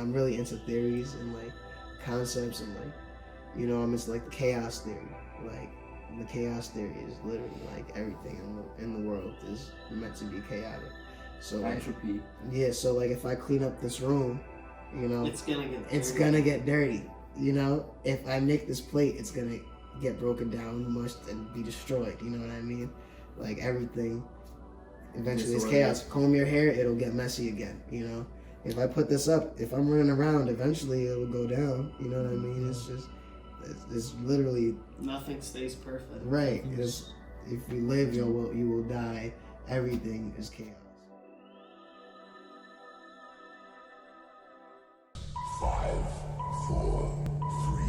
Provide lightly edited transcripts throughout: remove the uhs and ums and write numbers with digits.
I'm really into theories and like concepts and like, I'm into like the chaos theory. Like the chaos theory is literally like everything in the world is meant to be chaotic. So entropy. Yeah. So like if I clean up this room, it's gonna get dirty. It's gonna get dirty. If I make this plate, it's gonna get broken down, mushed, and be destroyed. You know what I mean? Like everything eventually is chaos. Comb your hair, it'll get messy again. If I put this up, if I'm running around, eventually it'll go down. You know what I mean? It's literally nothing stays perfect. Right. If you live, you will die. Everything is chaos. 5, 4, 3,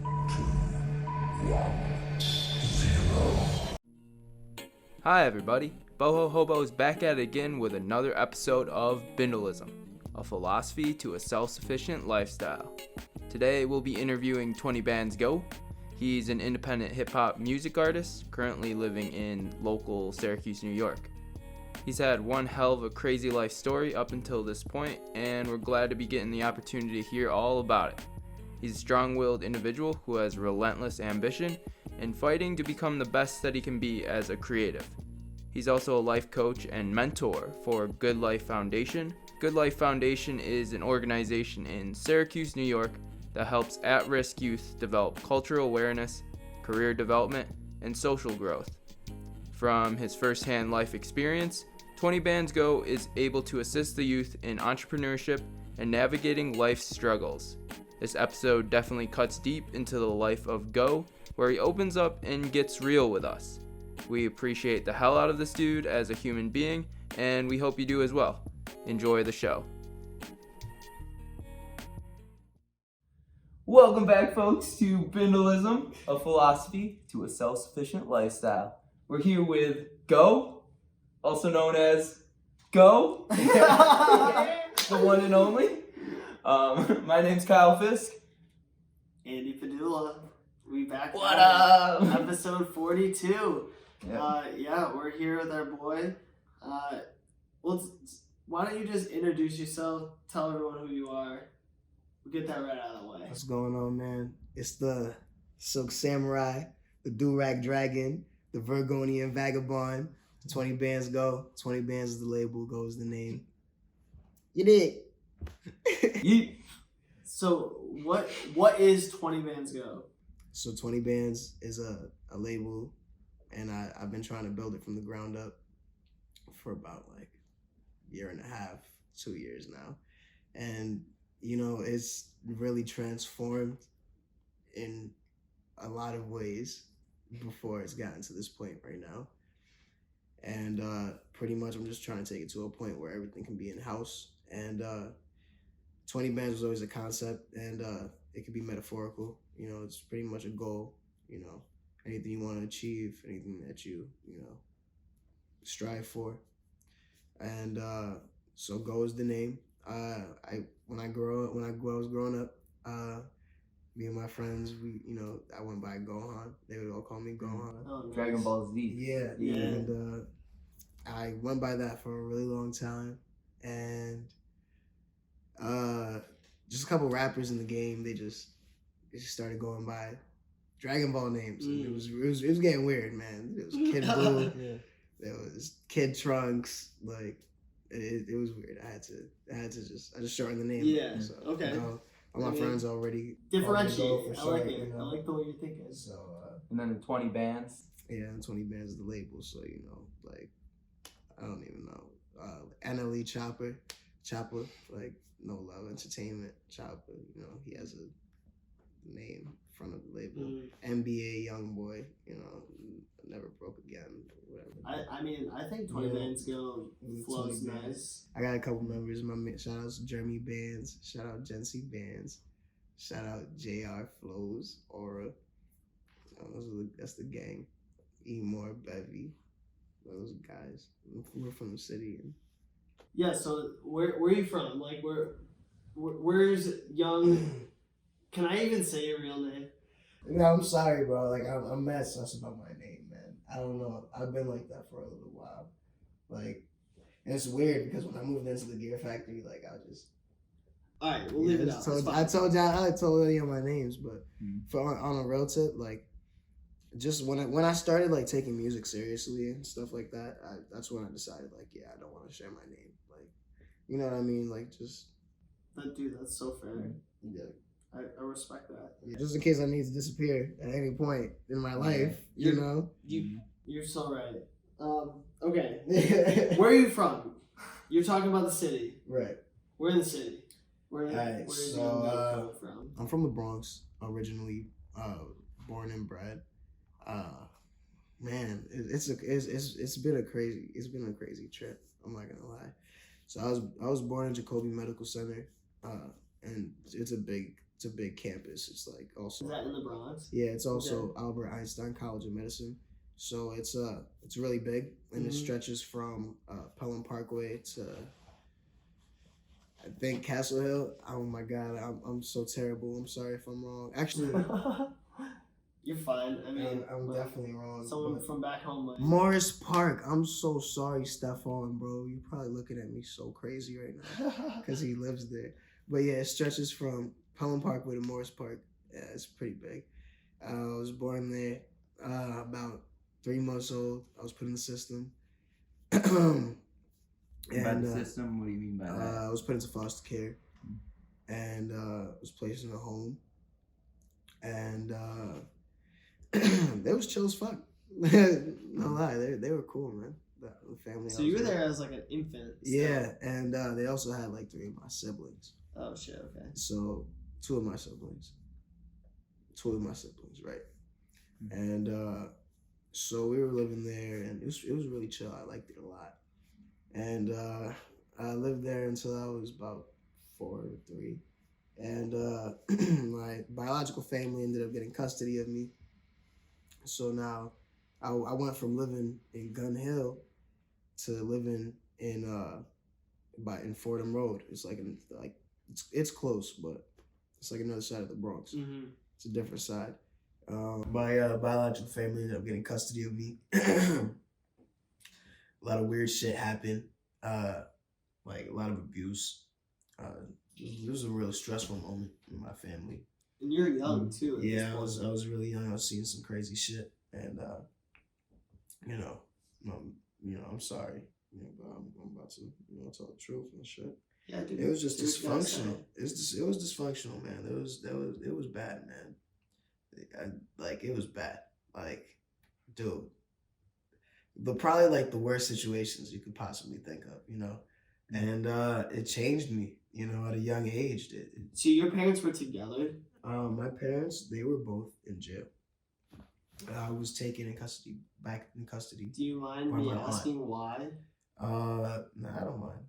2, 1, 0. Hi everybody, Boho Hobo is back at it again with another episode of Bindlism, a philosophy to a self-sufficient lifestyle. Today we'll be interviewing 20BandzGo. He's an independent hip-hop music artist, currently living in local Syracuse, New York. He's had one hell of a crazy life story up until this point, and we're glad to be getting the opportunity to hear all about it. He's a strong-willed individual who has relentless ambition and fighting to become the best that he can be as a creative. He's also a life coach and mentor for Good Life Foundation. Good Life Foundation is an organization in Syracuse, New York that helps at-risk youth develop cultural awareness, career development, and social growth. From his first-hand life experience, 20BandzGo is able to assist the youth in entrepreneurship and navigating life's struggles. This episode definitely cuts deep into the life of Go, where he opens up and gets real with us. We appreciate the hell out of this dude as a human being, and we hope you do as well. Enjoy the show. Welcome back, folks, to Bindlism, a philosophy to a self-sufficient lifestyle. We're here with Go, also known as Go, the one and only. My name's Kyle Fisk. Andy Padula. We back. What up? Episode 42. Yeah. We're here with our boy. Why don't you just introduce yourself, tell everyone who you are. We'll get that right out of the way. What's going on, man? It's the Silk Samurai, the Do-Rag Dragon, the Virgonian Vagabond. 20BandzGo. 20 Bands is the label, Go is the name. You dig? So what is 20BandzGo? So 20 Bands is a label, and I've been trying to build it from the ground up for about like a year and a half, 2 years now. And it's really transformed in a lot of ways before it's gotten to this point right now. And pretty much I'm just trying to take it to a point where everything can be in-house. And 20 Bands was always a concept, and it could be metaphorical. It's pretty much a goal, anything you want to achieve, anything that you strive for. And so Go is the name. When I was growing up, me and my friends, I went by Gohan. They would all call me Gohan. Oh, nice. Dragon Ball Z. Yeah. And I went by that for a really long time. And just a couple rappers in the game, they just started going by Dragon Ball names. And it was getting weird, man. It was Kid Buu. There was Kid Trunks. Like it was weird. I just shortened the name. Yeah. So, okay. All my friends already differentiate. I short, like it. I like the way you're thinking. So And then the 20 Bands. yeah, and 20 Bands is the label. So like I don't even know. NLE Chopper, like No Love Entertainment Chopper. He has a name in front of the label. NBA Youngboy. Never broke again. Whatever. I think 20BandzGo flows nice. I got a couple members. Shout out to Jeremy Bands. Shout out Jency Bands. Shout out JR Flows, Aura. That's the gang. E-More, Bevy. Those guys. We're from the city. Yeah. So where are you from? Like where's young? Can I even say your real name? No, I'm sorry, bro. Like I'm mad sus about my name, man. I don't know. I've been like that for a little while. Like, and it's weird because when I moved into the Gear Factory, like All right, we'll leave it out. I told you my names, but Mm. for on a real tip, like, just when I started like taking music seriously and stuff like that, that's when I decided like, yeah, I don't want to share my name. Like, you know what I mean? Like, just Dude, that's so fair. yeah. I respect that. Yeah, just in case I need to disappear at any point in my life, you know. You're so right. Okay. Where are you from? You're talking about the city. Right. We're in the city. Where So, from? I'm from the Bronx, originally, born and bred. Man, it's been a crazy trip. I'm not gonna lie. So I was born in Jacoby Medical Center, and it's a big campus. It's like also. Is that in the Bronx? Yeah, it's also Albert Einstein College of Medicine. So it's really big, and it stretches from Pelham Parkway to, I think, Castle Hill. Oh my God, I'm so terrible. I'm sorry if I'm wrong. Actually, You're fine. I mean, I'm definitely wrong. Someone from back home. Like, Morris Park. I'm so sorry, Stefan, bro. You're probably looking at me so crazy right now because he lives there. But yeah, it stretches from Pelham Parkway to Morris Park. Yeah, it's pretty big. I was born there about 3 months old. I was put in the system. By the system, what do you mean by that? I was put into foster care and was placed in a home. And they was chill as fuck. No lie, they were cool, man. The family. So you were there as like an infant. Yeah, and they also had like 3 of my siblings. Oh shit! Okay. So 2 of my siblings, right? And so we were living there, and it was really chill. I liked it a lot, and I lived there until I was about 4 or 3, and my biological family ended up getting custody of me. So now I went from living in Gun Hill to living in Fordham Road. It's it's close, but it's like another side of the Bronx. Mm-hmm. It's a different side. My biological family ended up getting custody of me. A lot of weird shit happened. Like a lot of abuse. It was a really stressful moment in my family. And you're young too. Yeah, I was really young. I was seeing some crazy shit, and I'm sorry. But I'm about to tell the truth and shit. Yeah, dude. It was just dysfunctional. It was dysfunctional, man. It was bad, man. It was bad. Like, dude. But probably like the worst situations you could possibly think of, And it changed me, at a young age. So your parents were together? My parents, they were both in jail. I was taken back in custody. Do you mind me asking why? No, I don't mind.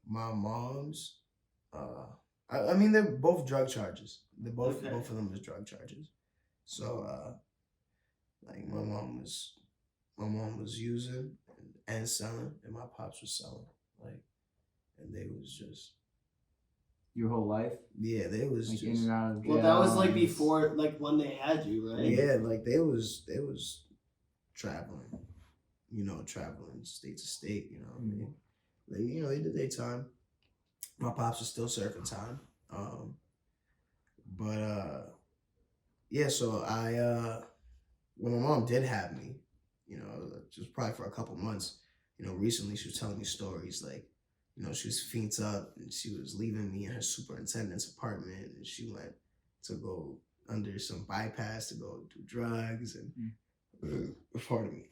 My mom's, I mean, they're both drug charges. Both of them is drug charges. So, like my mom was using and selling, and my pops was selling. Like, and they was just. Your whole life? Yeah, they was like just. In and out of jail. Well, that was like before, like when they had you, right? Yeah, like they was traveling, traveling state to state, I mean. They did their time. My pops was still serving time. Yeah, so when my mom did have me, just probably for a couple months, recently she was telling me stories like, she was fiends up and she was leaving me in her superintendent's apartment and she went to go under some bypass to go do drugs and pardon me.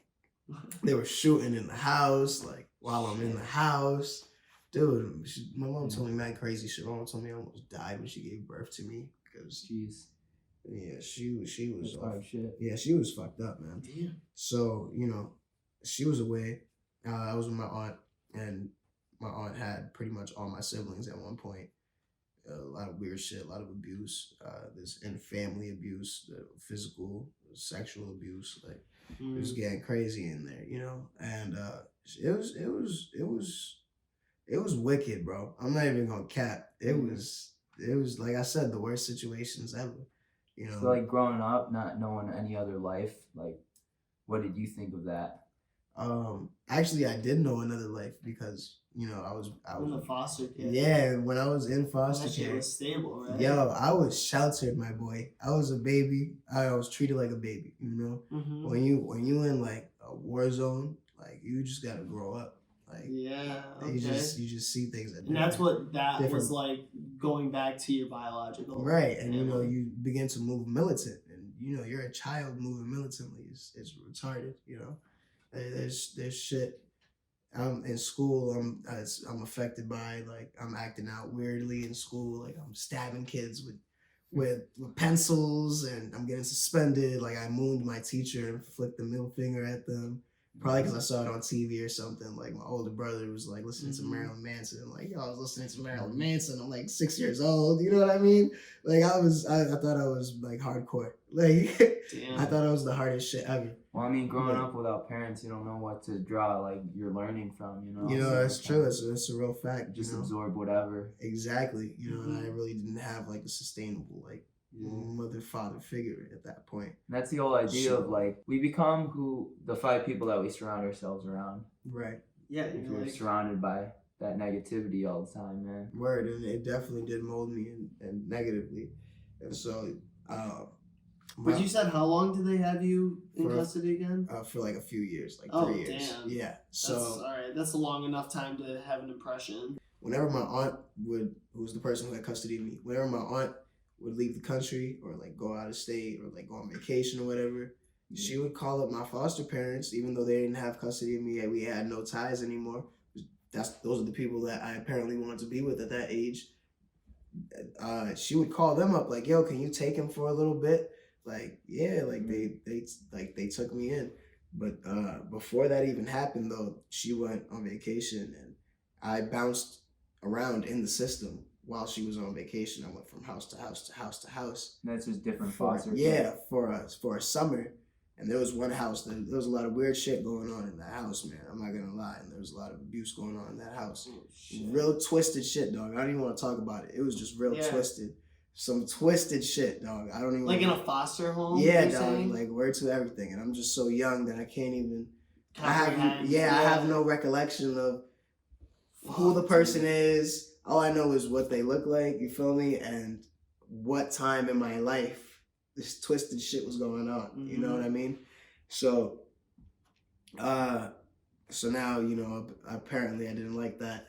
They were shooting in the house, like while I'm in the house. Dude, my mom told me mad crazy shit. My mom told me I almost died when she gave birth to me because yeah, she was shit. Yeah, she was fucked up, man. Damn. So, she was away. I was with my aunt, and my aunt had pretty much all my siblings at one point. A lot of weird shit, a lot of abuse. This and family abuse, the physical, sexual abuse. Like it was getting crazy in there, And it was wicked, bro. I'm not even gonna cap. It was like I said, the worst situations ever. So like growing up, not knowing any other life, like what did you think of that? Actually, I did know another life because I was I'm the foster kid. yeah, when I was in foster That shit care, was stable, right? yo, I was sheltered, my boy. I was a baby. I was treated like a baby. Mm-hmm. When you in like a war zone, like you just gotta grow up. Like Yeah. Okay. you just see things that. And that's what that different- was like, going back to your biological. right, and family. you begin to move militant, and you're a child moving militantly. It's retarded. There's shit. I'm in school. I'm affected by, like, I'm acting out weirdly in school. Like I'm stabbing kids with pencils, and I'm getting suspended. Like I mooned my teacher and flicked the middle finger at them. Probably because I saw it on TV or something. Like my older brother was like listening to Marilyn Manson. Like, yo, I was listening to Marilyn Manson. I'm like 6 years old. You know what I mean? Like I thought I was like hardcore. Like Damn. I thought I was the hardest shit ever. Well, I mean, growing up without parents, you don't know what to draw. Like you're learning from, That's true. It's a real fact. Just absorb whatever. Exactly. And I really didn't have like a sustainable mother father figure at that point. And that's the whole idea of like we become who the 5 people that we surround ourselves around. Right. Yeah. If you're surrounded by that negativity all the time, man. Word, and it definitely did mold me and negatively. And so But you said how long did they have you in custody again? For like a few years, like 3 years. Damn. Yeah. So That's, all right. That's a long enough time to have an impression. whenever my aunt who was the person who had custody of me, whenever my aunt would leave the country or like go out of state or like go on vacation or whatever, she would call up my foster parents, even though they didn't have custody of me and we had no ties anymore. Those are the people that I apparently wanted to be with at that age. She would call them up like, yo, can you take him for a little bit? Like, yeah, like they took me in. But before that even happened though, she went on vacation and I bounced around in the system while she was on vacation. I went from house to house to house to house. And that's just different foster. For a summer. And there was one house that there was a lot of weird shit going on in that house, man. I'm not gonna lie. And there was a lot of abuse going on in that house. Real twisted shit, dog. I don't even want to talk about it. It was just real twisted. Some twisted shit, dog. I don't even like in a foster home. Yeah, dog. Saying? Like word to everything. And I'm just so young that I can't even. I have no recollection of who the person is. All I know is what they look like. You feel me? And what time in my life this twisted shit was going on. Mm-hmm. You know what I mean? So, so now, apparently I didn't like that,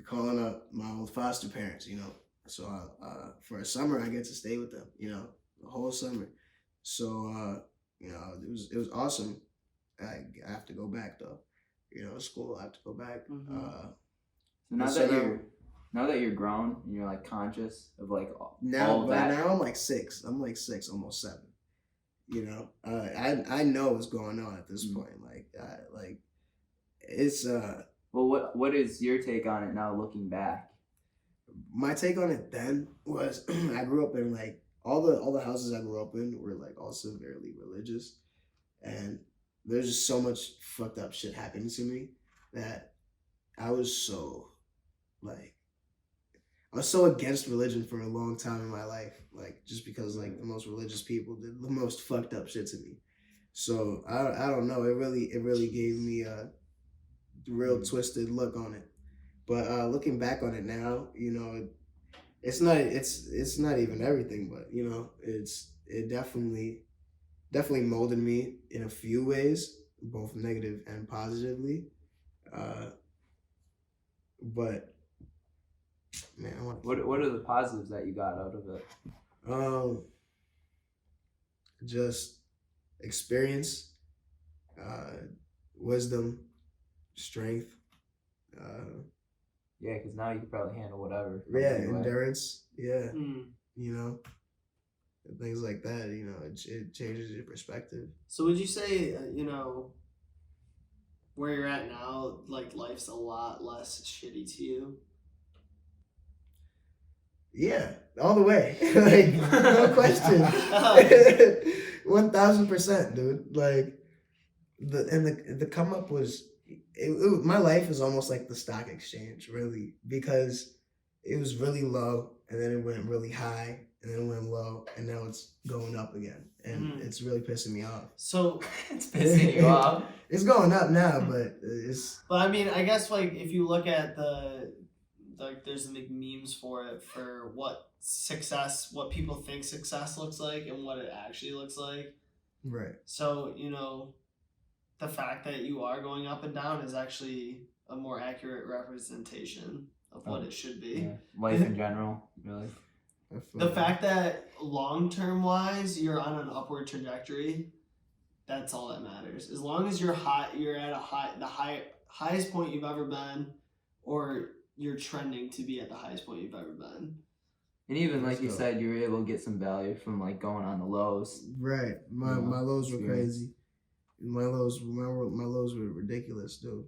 calling up my old foster parents, So, for a summer I get to stay with them, the whole summer. So, it was awesome. I have to go back though, school, I have to go back. Mm-hmm. So now that you're grown and you're like conscious of like all of that. Now I'm like 6. I'm like 6, almost 7. I know what's going on at this point. Like it's Well, what is your take on it now looking back? My take on it then was I grew up in like all the houses I grew up in were like all severely religious, and there's just so much fucked up shit happening to me that I was so against religion for a long time in my life, like just because like the most religious people did the most fucked up shit to me. So I don't know. It really gave me a real twisted look on it. But looking back on it now, it's not even everything, but it definitely molded me in a few ways, both negative and positively. But man, what are the positives that you got out of it? Just experience, wisdom, strength. Yeah, because now you can probably handle whatever. Yeah, endurance. Yeah, Mm. Things like that. It changes your perspective. So would you say, where you're at now, like life's a lot less shitty to you? Yeah, all the way. Like, no question. 1000%, dude. Like the come up was my life is almost like the stock exchange, really, because it was really low, and then it went really high, and then it went low, and now it's going up again, and it's really pissing me off. So It's pissing you off. It's going up now, but it's. But I mean, I guess like if you look at there's like memes for it for what people think success looks like and what it actually looks like. Right. So, the fact that you are going up and down is actually a more accurate representation of what it should be. Yeah. Life in general, really. The fact that long-term wise you're on an upward trajectory, that's all that matters. As long as you're at the highest point you've ever been, or you're trending to be at the highest point you've ever been. And even like you said, you were able to get some value from like going on the lows. Right. My lows were crazy. My lows were ridiculous, dude.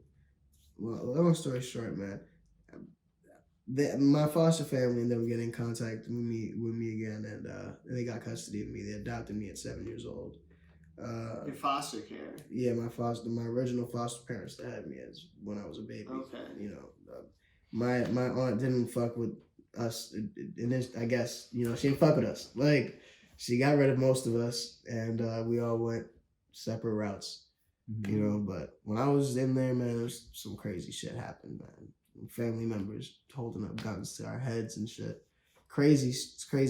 Well, long story short, man. My foster family ended up getting in contact with me again, and they got custody of me. They adopted me at 7 years old. Your foster care. Yeah, my original foster parents that had me as when I was a baby. Okay. My aunt didn't fuck with us, and I guess she didn't fuck with us. Like, she got rid of most of us, and we all went separate routes. Mm-hmm. But when I was in there, man, there's some crazy shit happened, man. Family members holding up guns to our heads and shit. Crazy,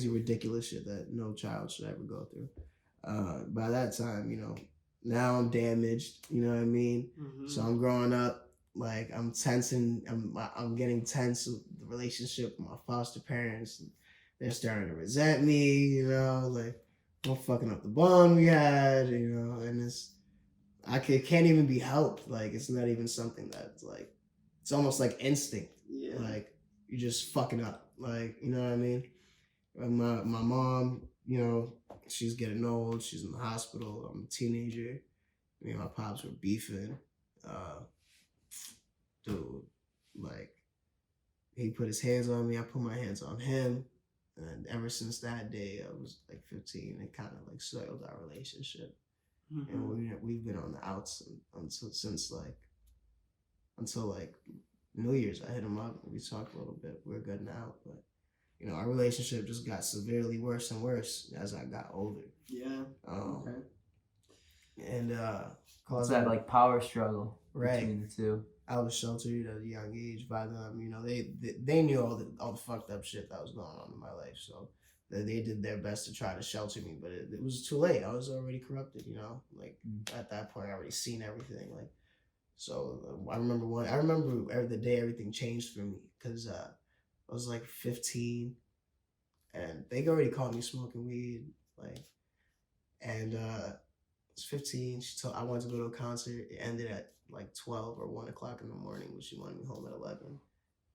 ridiculous shit that no child should ever go through. By that time, now I'm damaged. You know what I mean? Mm-hmm. So I'm growing up, like I'm tensing. I'm getting tense with the relationship with my foster parents. They're starting to resent me. Like I'm fucking up the bond we had. And it can't even be helped. Like it's not even something that's like. It's almost like instinct. Yeah. Like you're just fucking up. Like, you know what I mean? My mom, she's getting old. She's in the hospital. I'm a teenager. Me and my pops were beefing. Dude, like he put his hands on me. I put my hands on him. And ever since that day, I was like 15. It kind of like soiled our relationship. Mm-hmm. And we've been on the outs until New Year's. I hit him up and we talked a little bit. We're good now, but our relationship just got severely worse and worse as I got older. Yeah. Okay. And it's that like power struggle between the two. I was sheltered at a young age by them. They knew all the fucked up shit that was going on in my life, so they did their best to try to shelter me, but it was too late. I was already corrupted. At that point, I already seen everything. So I remember the day everything changed for me because I was like 15, and they already caught me smoking weed. I was 15. I wanted to go to a concert. It ended at like 12 or 1 o'clock in the morning, but she wanted me home at 11.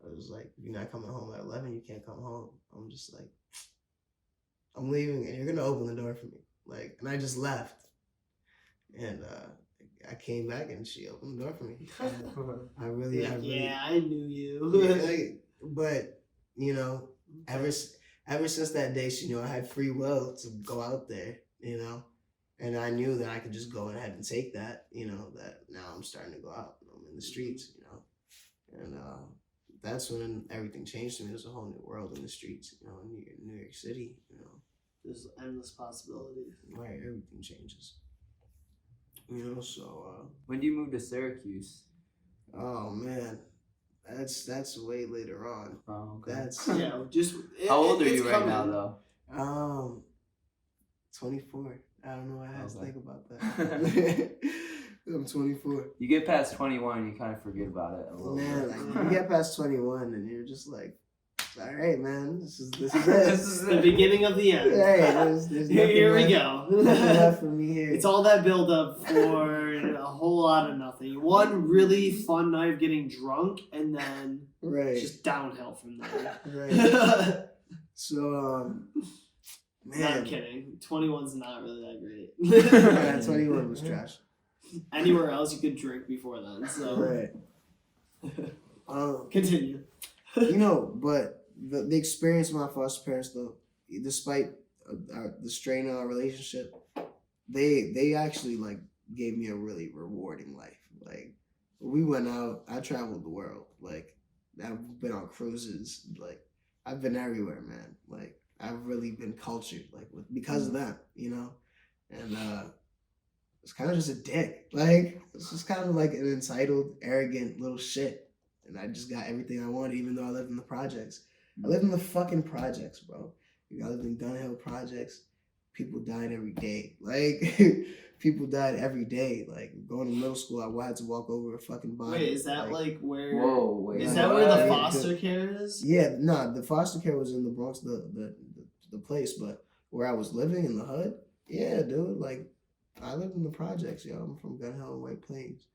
I was like, if you're not coming home at 11, you can't come home. I'm just like, I'm leaving, and you're gonna open the door for me. And I just left, and I came back and she opened the door for me. I really. Yeah, I knew you. But ever since that day, she knew I had free will to go out there. And I knew that I could just go ahead and take that. That now I'm starting to go out. I'm in the streets. And that's when everything changed to me. There's a whole new world in the streets. In New York City. There's endless possibilities. Right, everything changes. So when do you move to Syracuse? Oh man, that's way later on. Oh, okay. That's how old are you right now though? 24. I don't know. I have to think about that. I'm 24. You get past 21, you kind of forget about it a little bit. You get past 21 and you're just like, all right, man, this is it. This is the beginning of the end. Hey, there's here we go. Nothing left for me here. It's all that build up for a whole lot of nothing. One really fun night of getting drunk, and then just downhill from there. Right. So, man. No, I'm kidding. 21's not really that great. Yeah, 21 was trash. Anywhere else you could drink before then. So. Right. Continue. But the experience of my foster parents, though, despite the strain on our relationship, they actually gave me a really rewarding life. We went out. I traveled the world. I've been on cruises. I've been everywhere, man. Like I've really been cultured, like because of them, you know. And it's kind of just a dick. Like it's just kind of like an entitled, arrogant little shit. And I just got everything I wanted, even though I lived in the projects. I lived in the fucking projects, bro. I lived in Gun Hill projects. People died every day. Like people died every day. Like going to middle school, I had to walk over a fucking body. Wait, is that like where? Whoa, wait. Is Yeah, that where the yeah, foster care is? Yeah, no, the foster care was in the Bronx, the place, but where I was living in the hood, yeah, dude, like I lived in the projects, yo. I'm from Gun Hill and White Plains.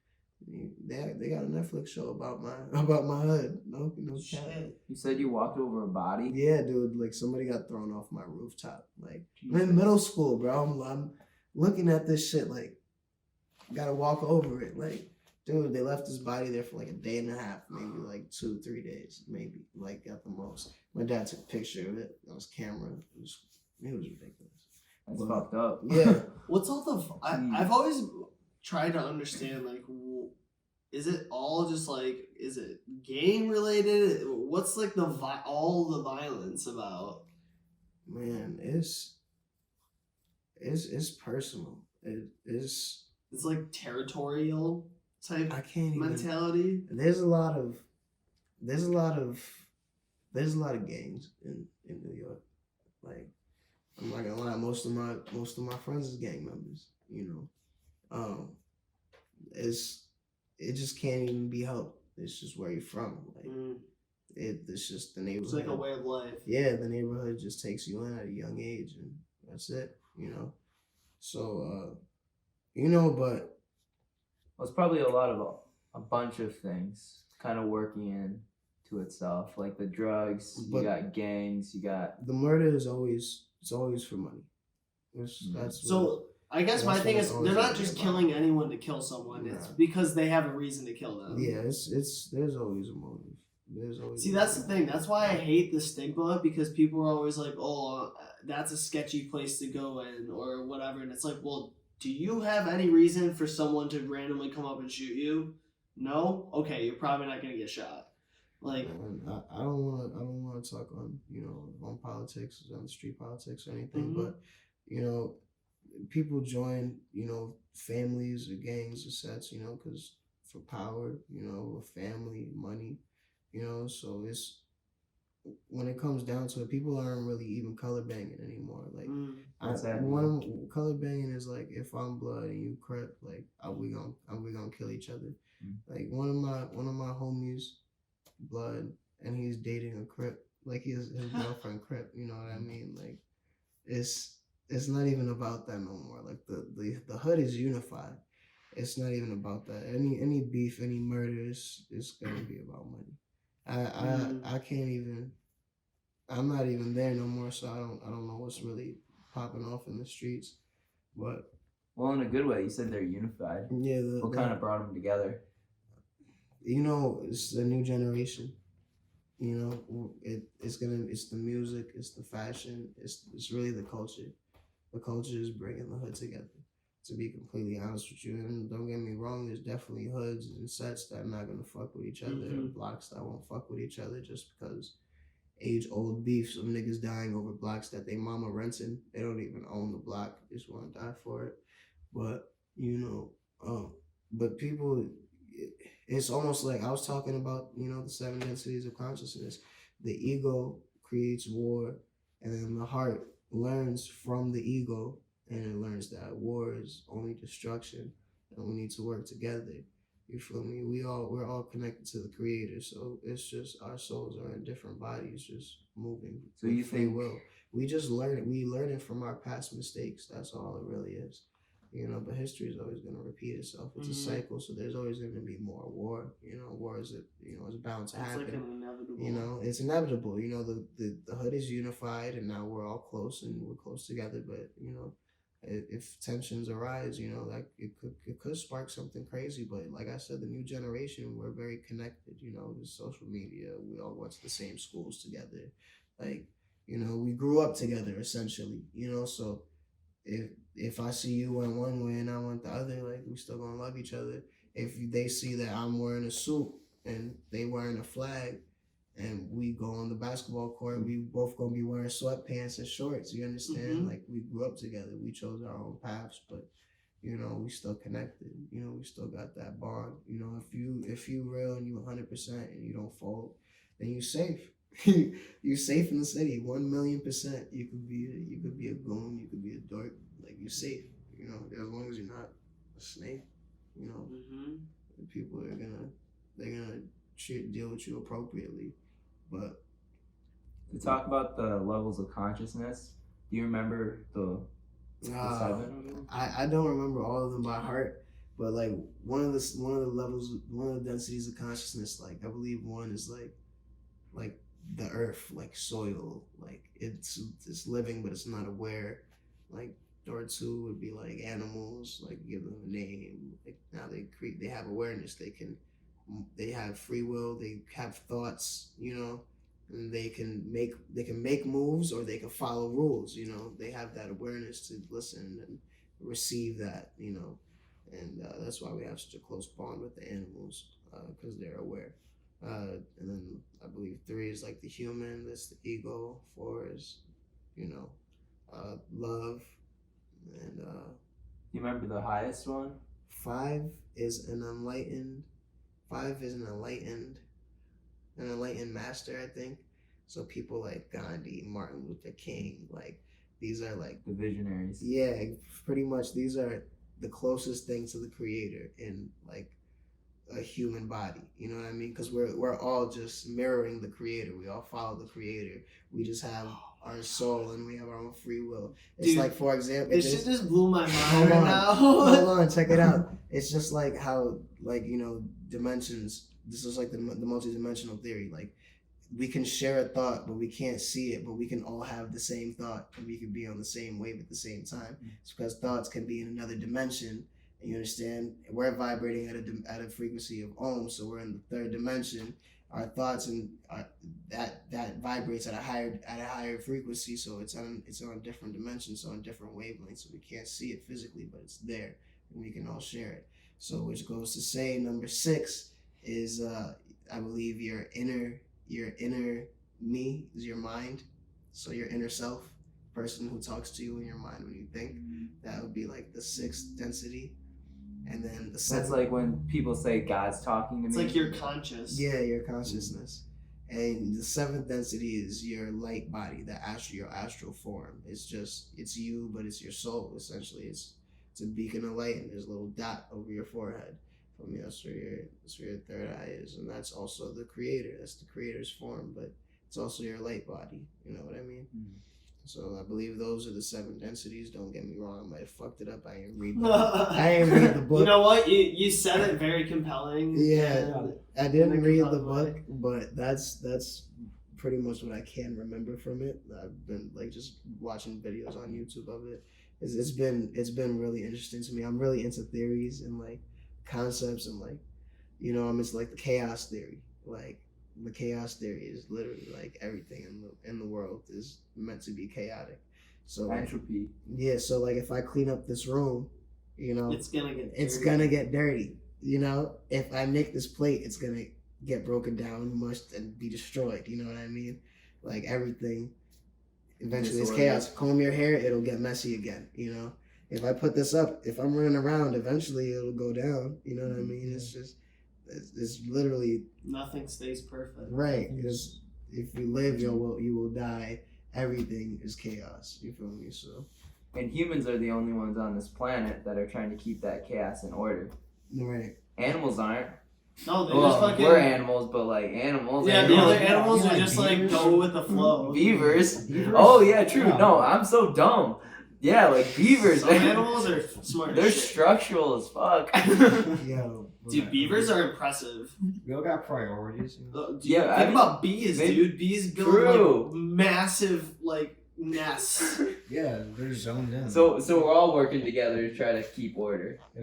They got a Netflix show about my hood. No cap. Shit. You said you walked over a body? Yeah, dude, like somebody got thrown off my rooftop. Like I'm in middle school, bro. I'm looking at this shit like gotta walk over it. Like, dude, they left his body there for like a day and a half, maybe like 2-3 days, maybe like at the most. My dad took a picture of it on his camera. It was ridiculous. That's fucked up. Yeah. What's all the? I've always tried to understand, like, is it all just like, is it gang related? What's like all the violence about? Man, it's personal. It's like territorial type I can't even mentality. There's a lot of gangs in New York. Like I'm not gonna lie, most of my friends is gang members, you know. It just can't even be helped. It's just where you're from. Like it's just the neighborhood. It's like a way of life. Yeah, the neighborhood just takes you in at a young age, and that's it, you know. So you know, but Well, it's probably a lot of a bunch of things kind of working into itself, like the drugs. You got gangs. You got the murder is always for money. That's so. I guess my thing is they're not just killing anyone to kill someone. Nah. It's because they have a reason to kill them. Yeah, it's there's always a motive. There's always See, that's the thing. That's why I hate the stigma, because people are always like, "Oh, that's a sketchy place to go in," or whatever. And it's like, well, do you have any reason for someone to randomly come up and shoot you? No? Okay, you're probably not gonna get shot. Like, I don't want to talk on on politics, on street politics or anything, but people join families or gangs or sets because for power, family, money, so it's when it comes down to it, people aren't really even color banging anymore. Like color banging is like if I'm blood and you Crip, like are we gonna kill each other? Like one of my homies blood and he's dating a Crip, like his girlfriend Crip, you know what I mean? Like it's not even about that no more. Like the hood is unified. It's not even about that. Any beef, any murders, it's gonna be about money. I can't even. I'm not even there no more, so I don't know what's really popping off in the streets. But well, in a good way. You said they're unified. Yeah. What kind of brought them together? It's the new generation. It's the music, it's the fashion, it's really the culture. The culture is bringing the hood together. To be completely honest with you, and don't get me wrong, there's definitely hoods and sets that are not gonna fuck with each other, blocks that won't fuck with each other just because age-old beefs of niggas dying over blocks that they mama renting. They don't even own the block, they just want to die for it. But but people, it's almost like I was talking about the 7 densities of consciousness. The ego creates war, and then the heart learns from the ego, and it learns that war is only destruction, and we need to work together. You feel me? We're all connected to the Creator, so it's just our souls are in different bodies, just moving. So you think we just learning from our past mistakes? That's all it really is. But history is always going to repeat itself. It's a cycle, so there's always going to be more war. War is is bound to happen. It's like an inevitable. It's inevitable. The hood is unified, and now we're all close and we're close together. But if tensions arise, like it could spark something crazy. But like I said, the new generation, we're very connected. The social media, we all went to the same schools together. Like we grew up together essentially. So if I see you went one way and I went the other, like we still gonna love each other. If they see that I'm wearing a suit and they wearing a flag, and we go on the basketball court, we both gonna be wearing sweatpants and shorts. You understand? Like, we grew up together. We chose our own paths, but we still connected. We still got that bond. If you real and you 100% and you don't fold, then you safe. You safe in the city, 1,000,000%. You could be a goon, you could be a dork. Like, you safe. As long as you're not a snake. People are gonna deal with you appropriately. But to talk about the levels of consciousness, do you remember the 7? I don't remember all of them by heart, but like one of the levels, one of the densities of consciousness, like I believe one is like the earth, like soil, like it's living but it's not aware. Like door 2 would be like animals, like give them a name. Like now they have awareness, they have free will, they have thoughts, and they can make moves or they can follow rules. They have that awareness to listen and receive that, and that's why we have such a close bond with the animals, because they're aware. And then I believe 3 is like the human, that's the ego. 4 is love, and you remember the highest one? 5 is an enlightened master, I think. So people like Gandhi, Martin Luther King, like these are like the visionaries. Yeah, pretty much these are the closest thing to the creator in like a human body. You know what I mean? Because we're all just mirroring the creator. We all follow the creator. We just have our soul and we have our own free will. It's like, for example, it just blew my mind right now. Hold on, check it out. It's just like how, like, dimensions. This is like the multidimensional theory. Like, we can share a thought, but we can't see it, but we can all have the same thought and we can be on the same wave at the same time. It's because thoughts can be in another dimension. And you understand? We're vibrating at a frequency of ohms, so we're in the 3rd dimension. Our thoughts that vibrates at a higher frequency, so it's on a different dimension, so on different wavelengths. So we can't see it physically, but it's there, and we can all share it. So which goes to say, number 6 is I believe your inner me is your mind. So your inner self, person who talks to you in your mind when you think, that would be like the 6th density. And then the 7th. That's like when people say God's talking to me. It's like your conscious. Yeah, your consciousness. And the 7th density is your light body, your astral form. It's you, but it's your soul. Essentially, it's a beacon of light, and there's a little dot over your forehead. From that's where your 3rd eye is, and that's also the creator. That's the creator's form, but it's also your light body. You know what I mean? So I believe those are the 7 densities. Don't get me wrong, I might have fucked it up. I ain't read the book. You know what? You said it very compelling. Yeah, I didn't read the book, but that's pretty much what I can remember from it. I've been like just watching videos on YouTube of it. It's been really interesting to me. I'm really into theories and like concepts and like, I'm into like the chaos theory. Like, the chaos theory is literally like everything in the world is meant to be chaotic. So entropy. Yeah, so like if I clean up this room, it's gonna get dirty. If I make this plate, it's gonna get broken down, mushed, and be destroyed. You know what I mean? Like everything eventually is chaos. Comb your hair, it'll get messy again. If I put this up, if I'm running around, eventually it'll go down. You know what I mean? It's literally nothing stays perfect. Right. Because if you live, you will die. Everything is chaos. You feel me? So. And humans are the only ones on this planet that are trying to keep that chaos in order. Right. Animals aren't. No, they just fucking. We're animals, but like animals. Yeah, the other animals are just like go with the flow. Beavers. Oh yeah, true. Yeah. No, I'm so dumb. Yeah, like beavers. Some animals are smart. They're structural as fuck. Dude, beavers are impressive. We all got priorities. Think about bees, dude. Bees build like massive like nests. Yeah, they're zoned in. So we're all working together to try to keep order. We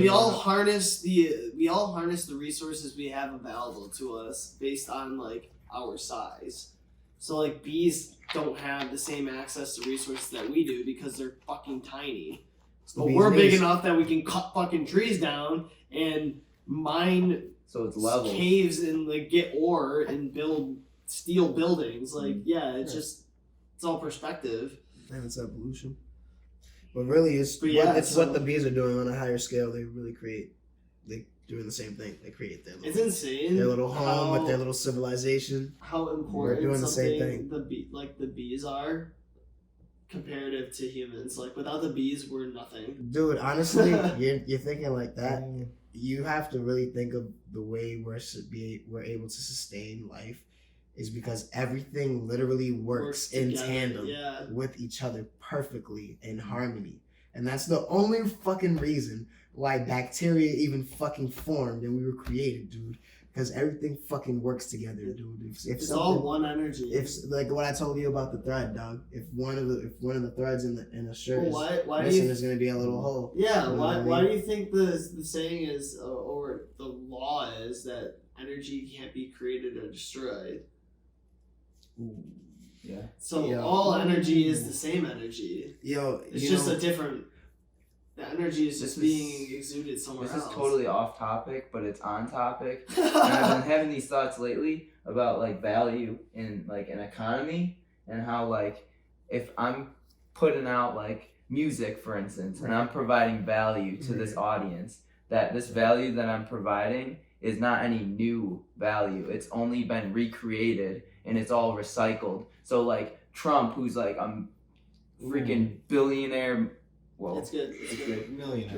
all harness the resources we have available to us based on like our size. So like bees don't have the same access to resources that we do because they're fucking tiny. But we're big enough that we can cut fucking trees down and mine So it's levels. caves and like get ore and build steel buildings. Like it's all perspective. And it's evolution. But really, it's what the bees are doing on a higher scale. They doing the same thing. They create their little, it's insane. Their little home with their little civilization. How important doing the same thing. the bees are comparative to humans. Like without the bees, we're nothing. Dude, honestly, you're thinking like that. You have to really think of the way we're able to sustain life is because everything literally works in together, tandem with each other perfectly in harmony. And that's the only fucking reason why bacteria even fucking formed and we were created, dude. Because everything fucking works together, dude. If it's all one energy. If like what I told you about the thread, dog. If one of the threads in a shirt why missing, there's gonna be a little hole. Yeah. You know Why do you think the saying is or the law is that energy can't be created or destroyed? Ooh. Yeah. So all energy is the same energy. It's just a different. The energy is just being exuded somewhere else. This is totally off topic, but it's on topic. And I've been having these thoughts lately about like value in like an economy and how like if I'm putting out like music, for instance, and I'm providing value to this audience, that this value that I'm providing is not any new value. It's only been recreated and it's all recycled. So like Trump, who's like a freaking billionaire. Well, it's good.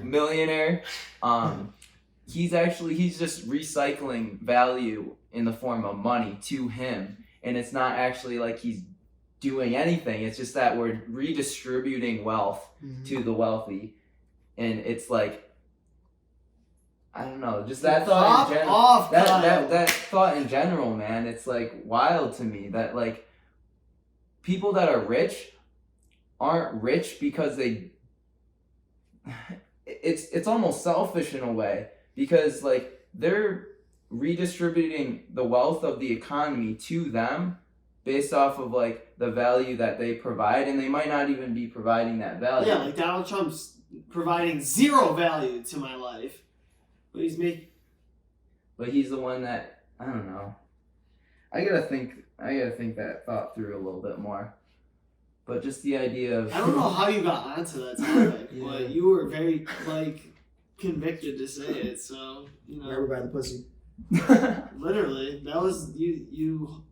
Millionaire. He's just recycling value in the form of money to him, and it's not actually like he's doing anything. It's just that we're redistributing wealth to the wealthy, and it's like I don't know, just that thought in general. That thought in general, man. It's like wild to me that like people that are rich aren't rich because they. It's almost selfish in a way because like they're redistributing the wealth of the economy to them based off of like the value that they provide, and they might not even be providing that value. Yeah, like Donald Trump's providing zero value to my life, but he's the one that I don't know. I gotta think that thought through a little bit more. But just the idea of... I don't know how you got onto that topic, but you were very, convicted to say it, so, Grab her by the pussy. Literally. That was... You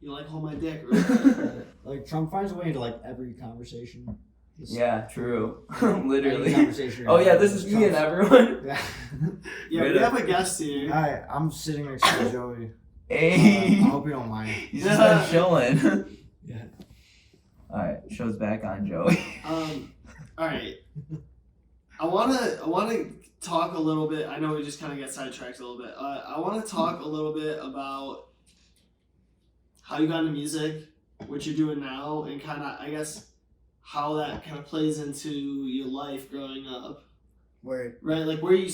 hold my dick, right? Like, Trump finds a way into, every conversation. Yeah, true. Literally. Oh, yeah, this is me and everyone. Yeah, we have a guest here. Hi, I'm sitting next to Joey. Hey. I hope you don't mind. He's just been chilling. Yeah. Alright, show's back on Joey. Alright. I wanna talk a little bit. I know we just kinda got sidetracked a little bit. I wanna talk a little bit about how you got into music, what you're doing now, and kinda I guess how that kinda plays into your life growing up. Word. Right, like where you're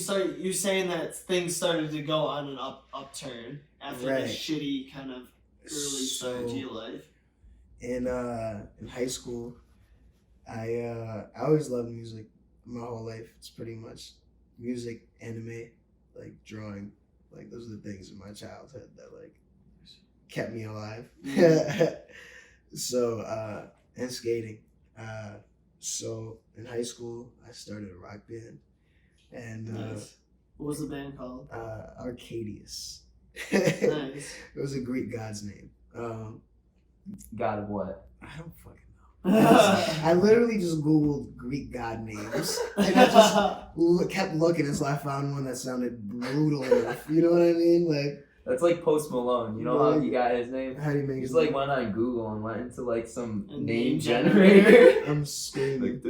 saying that things started to go on an upturn after this shitty kind of early start to your life. In high school, I always loved music my whole life. It's pretty much music, anime, drawing. Those are the things in my childhood that kept me alive. So and skating. So in high school, I started a rock band, and nice. What was the band called? Arcadius. Nice. It was a Greek god's name. God of what? I don't fucking know. I literally just Googled Greek god names, and I just kept looking until I found one that sounded brutal enough. You know what I mean? That's like Post Malone. You know how he got his name? How do you make He's his name? went on Google and went into some name generator. I'm screaming.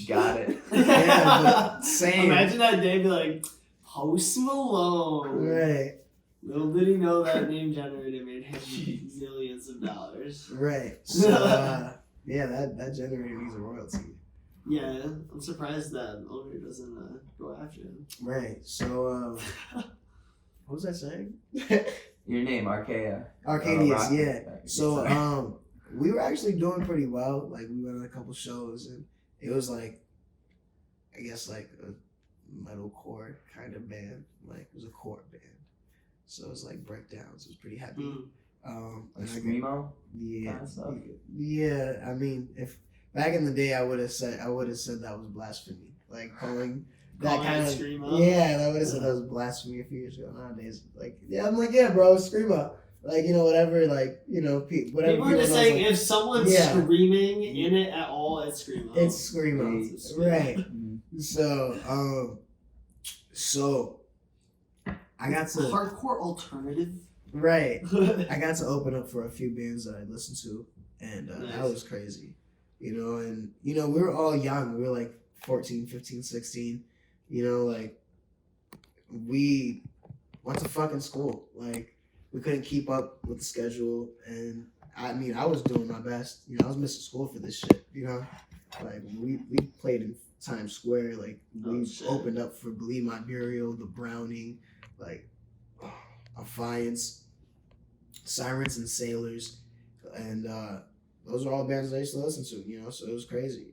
Got it. Yeah, but same. Imagine that day be like Post Malone. Right. Little did he know that name generator made him zillions of dollars. Right. So yeah, that generator needs a royalty. Yeah, I'm surprised that owner doesn't go after him. Right. So what was I saying? Your name, Archaea. Arcadius, yeah. So we were actually doing pretty well. We went on a couple shows, and it was I guess a metalcore kind of band. It was a core band. So it was like breakdowns. It was pretty heavy. Like and I screamo yeah, kind of stuff. yeah. I mean, if back in the day, I would have said that was blasphemy. Like calling that Calling kind it of screamo? yeah, I would have said that was blasphemy a few years ago. Nowadays, like yeah, I'm like yeah, bro, screamo. Like whatever, like whatever. People are just knows, saying like, if someone's yeah. screaming in it at all, it's screamo. It's screamo, It's screamo. right? Mhm. So I got to Hardcore alternative. right. I got to open up for a few bands that I listened to, and that Nice. was crazy. And we were all young. We were like 14, 15, 16. Like we went to fucking school. Like we couldn't keep up with the schedule, and I mean, I was doing my best. I was missing school for this shit. Like we played in Times Square. Like we shit. opened up for Believe My Burial, The Browning, like Affiance, Sirens and Sailors, and those are all bands I used to listen to. So it was crazy.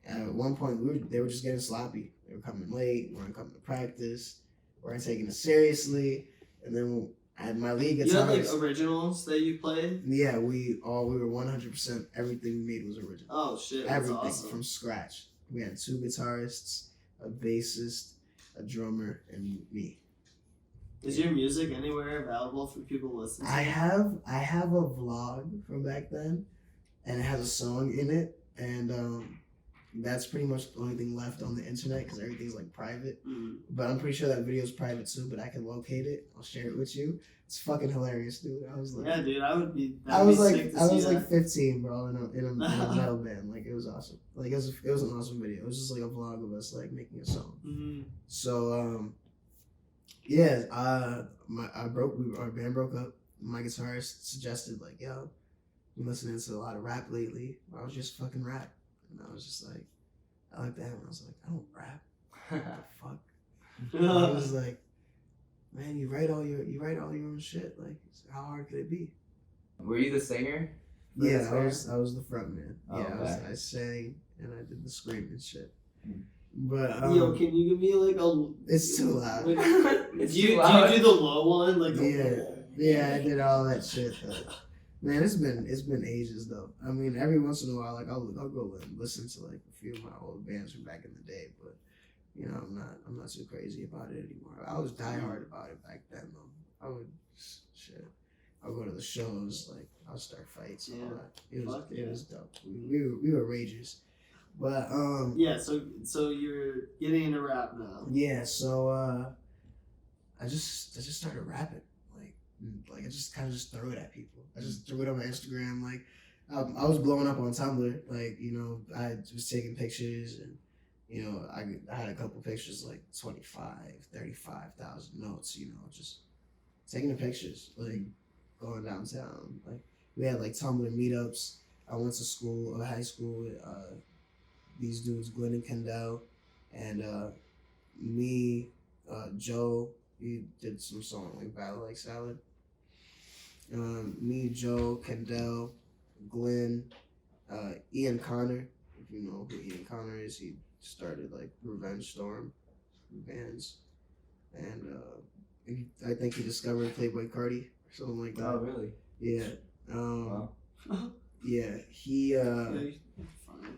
And at one point, they were just getting sloppy. They were coming late, weren't coming to practice, weren't taking it seriously. And then at my league You had like guitars, originals that you played? yeah, we were 100%. Everything we made was original. Oh shit, that's Everything awesome. from scratch. We had 2 guitarists, a bassist, a drummer, and me. Is your music anywhere available for people to listen to? I have a vlog from back then, and it has a song in it, and that's pretty much the only thing left on the internet because everything's like private. Mm. But I'm pretty sure that video's private too. But I can locate it. I'll share it with you. It's fucking hilarious, dude. I was like, Yeah, dude, I would be. I was like, sick to I see was that. like 15, bro, in a metal band. Like it was awesome. Like it was an awesome video. It was just like a vlog of us like making a song. Mhm. So yeah, our band broke up. My guitarist suggested like, yo, I'm listening to a lot of rap lately. I was just fucking rap, and I was just like, I looked at him and I was like, I don't rap. What the fuck? And he was like, man, you write all your own shit. Like, how hard could it be? Were you the singer? for Yeah, this band? I was the front man. Oh, Yeah, okay. I sang and I did the screaming shit. Hmm. But Yo, can you give me like a? it's too loud. Like, It's do you too loud. do the low one like? Yeah, I did all that shit. Man, it's been ages though. I mean, every once in a while, like I'll go and listen to like a few of my old bands from back in the day, but I'm not too crazy about it anymore. I was diehard about it back then though. I'll go to the shows, like I'll start fights and all Yeah. that. Fuck It was dope. We were ragers, but Yeah, so you're getting into rap now. yeah. So I just started rapping. Like I just kind of just throw it at people. I just threw it on my Instagram. Like I was blowing up on Tumblr. Like I was taking pictures and I had a couple pictures like 25, 35,000 notes. Just taking the pictures. Like going downtown. Like we had like Tumblr meetups. I went to high school with these dudes, Glenn and Kendall, and me, Joe. He did some song like Battle Like Salad. Me, Joe, Kendall, Glenn, Ian Connor. If you know who Ian Connor is, he started like Revenge Storm bands, and I think he discovered Playboy Cardi or something like that. Oh, really? Yeah. Wow. Yeah. He Yeah, fine.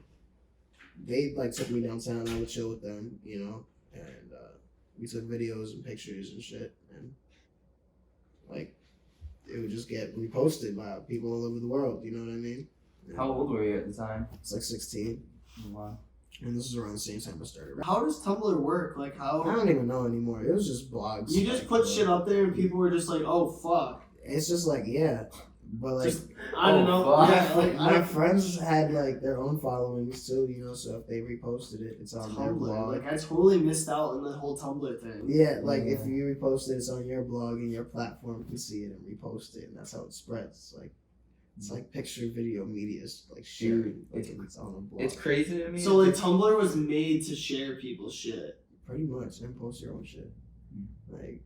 they like took me downtown. I would chill with them, and we took videos and pictures and shit, and like it would just get reposted by people all over the world. You know what I mean? And How old were you at the time? It's like 16, Wow. and this is around the same time I started. How does Tumblr work? Like I how? don't even know anymore. It was just blogs. You just like, put shit up there and people were just like, oh fuck. It's just like yeah, but like. Just I don't know. fuck. Yeah, like My I friends had like their own followings too, so if they reposted it, it's on their Tumblr. blog. Like I totally missed out on the whole Tumblr thing. Yeah, like if Yeah. you repost it, it's on your blog and your platform can see it and repost it, and that's how it spreads. It's like picture, video, media, like sharing. Like it's on a blog. It's crazy to me. So like Tumblr was made to share people's shit. Pretty much, and post your own shit. Like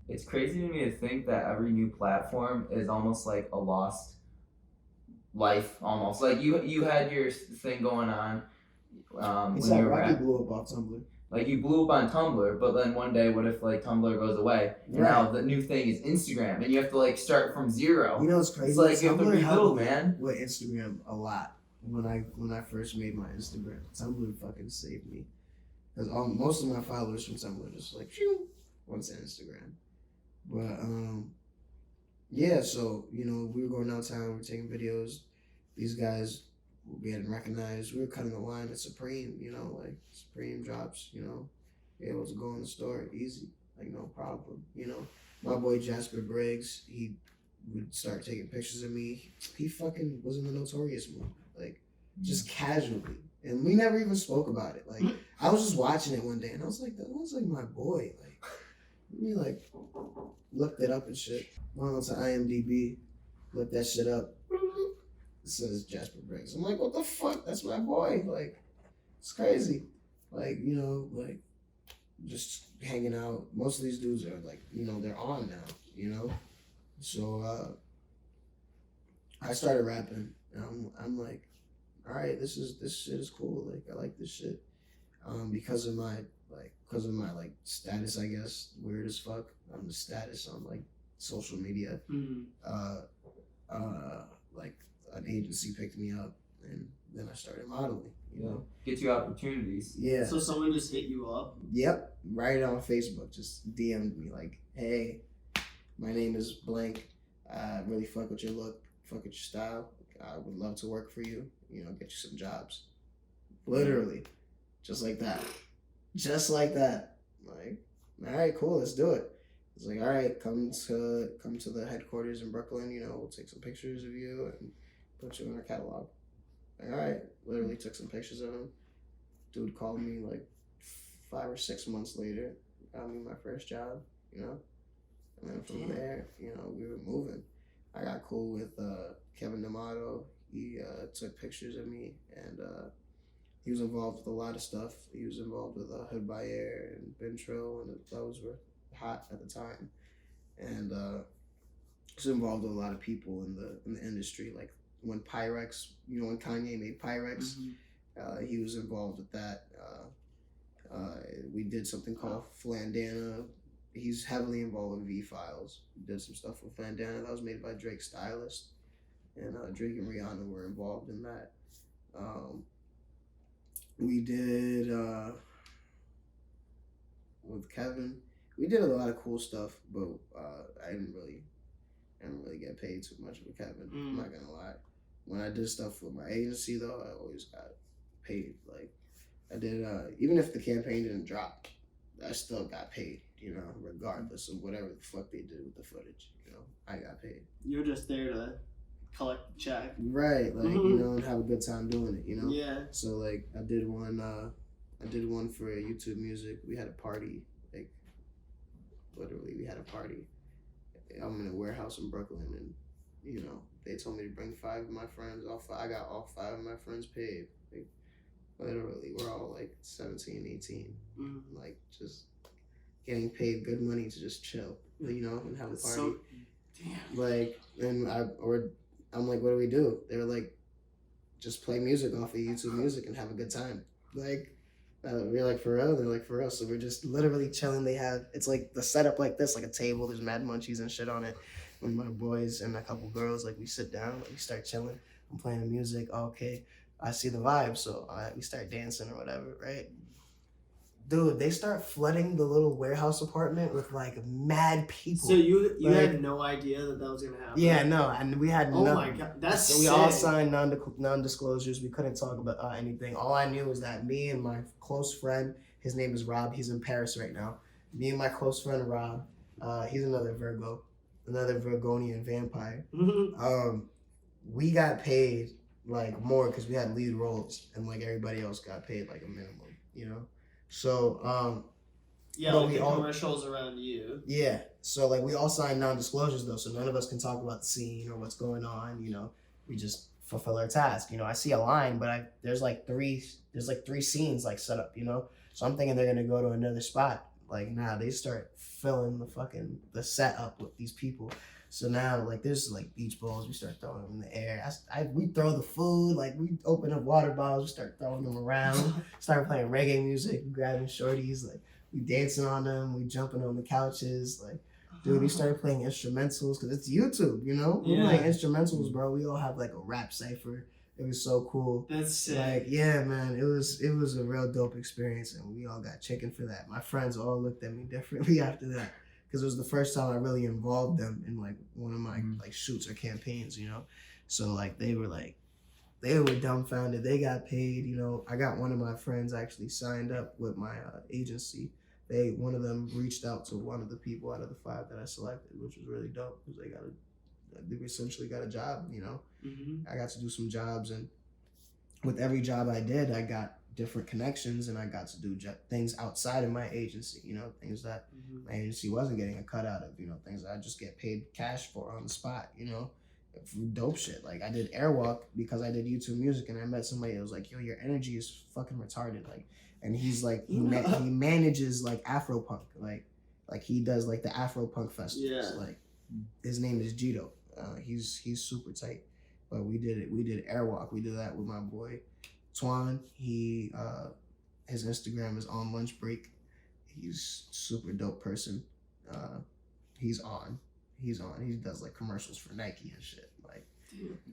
It's crazy to me to think that every new platform is almost like a lost life. Almost like you had your thing going on it's when how you were Rocky rap. blew up off Tumblr. Like, you blew up on Tumblr, but then one day, what if, like, Tumblr goes away? And now the new thing is Instagram, and you have to, like, start from zero. You know what's crazy? It's like you have to Tumblr rebuild, helped me man. with Instagram a lot. When I first made my Instagram, Tumblr fucking saved me. Because most of my followers from Tumblr just like, phew, once on Instagram. But, yeah, so, you know, we were going downtown, we were taking videos. These guys were getting recognized. We were cutting the line at Supreme, you know, like Supreme drops, you know, be able to go in the store easy, like no problem, you know. My boy Jasper Briggs, he would start taking pictures of me. He fucking was in the Notorious movie, like just casually. And we never even spoke about it. Like, I was just watching it one day and I was like, that was like my boy. Like, let me like looked it up and shit. Went on to IMDb, looked that shit up. It says Jasper Briggs. I'm like, what the fuck? That's my boy. Like, it's crazy. Like, you know, like just hanging out. Most of these dudes are like, you know, they're on now, you know? So I started rapping and I'm like, all right, this shit is cool. Like, I like this shit. Because of my like status, I guess, weird as fuck. I'm the status on like social media. Like an agency picked me up and then I started modeling, you know. Get you opportunities. Yeah. So someone just hit you up? Yep. Right on Facebook. Just DM'd me like, hey, my name is blank. I really fuck with your look, fuck with your style. I would love to work for you, you know, get you some jobs. Literally. Just like that. Just like that. Like, all right, cool, let's do it. It's like, all right, come to the headquarters in Brooklyn, you know, we'll take some pictures of you and put you in our catalog. Like, all right, literally took some pictures of him. Dude called me like 5 or 6 months later, got me my first job, you know. And then from there, you know, we were moving. I got cool with Kevin D'Amato. He took pictures of me and he was involved with a lot of stuff. He was involved with Hood by Air and Bentrill, and those were hot at the time. And he was involved with a lot of people in the industry. Like when Pyrex, you know, when Kanye made Pyrex, he was involved with that. We did something called Flandana. He's heavily involved with V-Files. We did some stuff with Flandana that was made by Drake's stylist, and Drake and Rihanna were involved in that. We did with Kevin. We did a lot of cool stuff, but I didn't really get paid too much with Kevin. I'm not gonna lie. When I did stuff with my agency, though, I always got paid. Like I did, even if the campaign didn't drop, I still got paid. You know, regardless of whatever the fuck they did with the footage. You know, I got paid. You're just there to collect the check. Right, like, you know, and have a good time doing it, you know? Yeah. So, like, I did one for YouTube Music. We had a party, like, literally, we had a party. I'm in a warehouse in Brooklyn, and, you know, they told me to bring 5 of my friends. I got all 5 of my friends paid. Like, literally, we're all, like, 17, 18. Like, just getting paid good money to just chill, you know, and have a party. So, damn. Like, and I'm like, what do we do? They were like, just play music off of YouTube Music and have a good time. Like, we're like, for real? They're like, for real. So we're just literally chilling. It's like the setup like this, like a table. There's mad munchies and shit on it. When my boys and a couple girls, like, we sit down, like, we start chilling. I'm playing the music. Oh, okay, I see the vibe. So we start dancing or whatever, right? Dude, they start flooding the little warehouse apartment with like mad people. So you like, had no idea that was gonna happen? Yeah, no, and we had Oh my god, that's so sick. we all signed non-disclosures. We couldn't talk about anything. All I knew was that me and my close friend, his name is Rob. He's in Paris right now. Me and my close friend Rob, he's another Virgo, another Virgonian vampire. We got paid like more because we had lead roles, and like everybody else got paid like a minimum, you know. So, yeah, like the commercials around you. Yeah. So like we all signed non-disclosures though, so none of us can talk about the scene or what's going on, you know. We just fulfill our task. You know, I see a line, but there's like three scenes like set up, you know. So I'm thinking they're gonna go to another spot. Like, nah, they start filling the set up with these people. So now, like, there's like beach balls. We start throwing them in the air. We throw the food. Like, we open up water bottles. We start throwing them around. Start playing reggae music. Grabbing shorties. Like, we dancing on them. We jumping on the couches. Like, dude, we started playing instrumentals because it's YouTube. You know, we playing instrumentals, bro. We all have like a rap cipher. It was so cool. That's sick. Like, yeah, man, it was a real dope experience, and we all got chicken for that. My friends all looked at me differently after that. Because it was the first time I really involved them in like one of my like shoots or campaigns, you know. So like they were dumbfounded. They got paid, you know. I got one of my friends actually signed up with my agency. One of them reached out to one of the people out of the 5 that I selected, which was really dope because they essentially got a job, you know. I got to do some jobs, and with every job I did, I got different connections, and I got to do things outside of my agency, you know, things that my agency wasn't getting a cut out of, you know, things that I just get paid cash for on the spot, you know, dope shit. Like I did Airwalk because I did YouTube music, and I met somebody that was like, yo, your energy is fucking retarded. Like, and he's like, he manages like Afropunk, like he does like the Afropunk festivals. Like his name is Jito. He's super tight. But we did Airwalk. We did that with my boy Twan. His Instagram is on lunch break. He's super dope person. He's on. He does like commercials for Nike and shit. Like,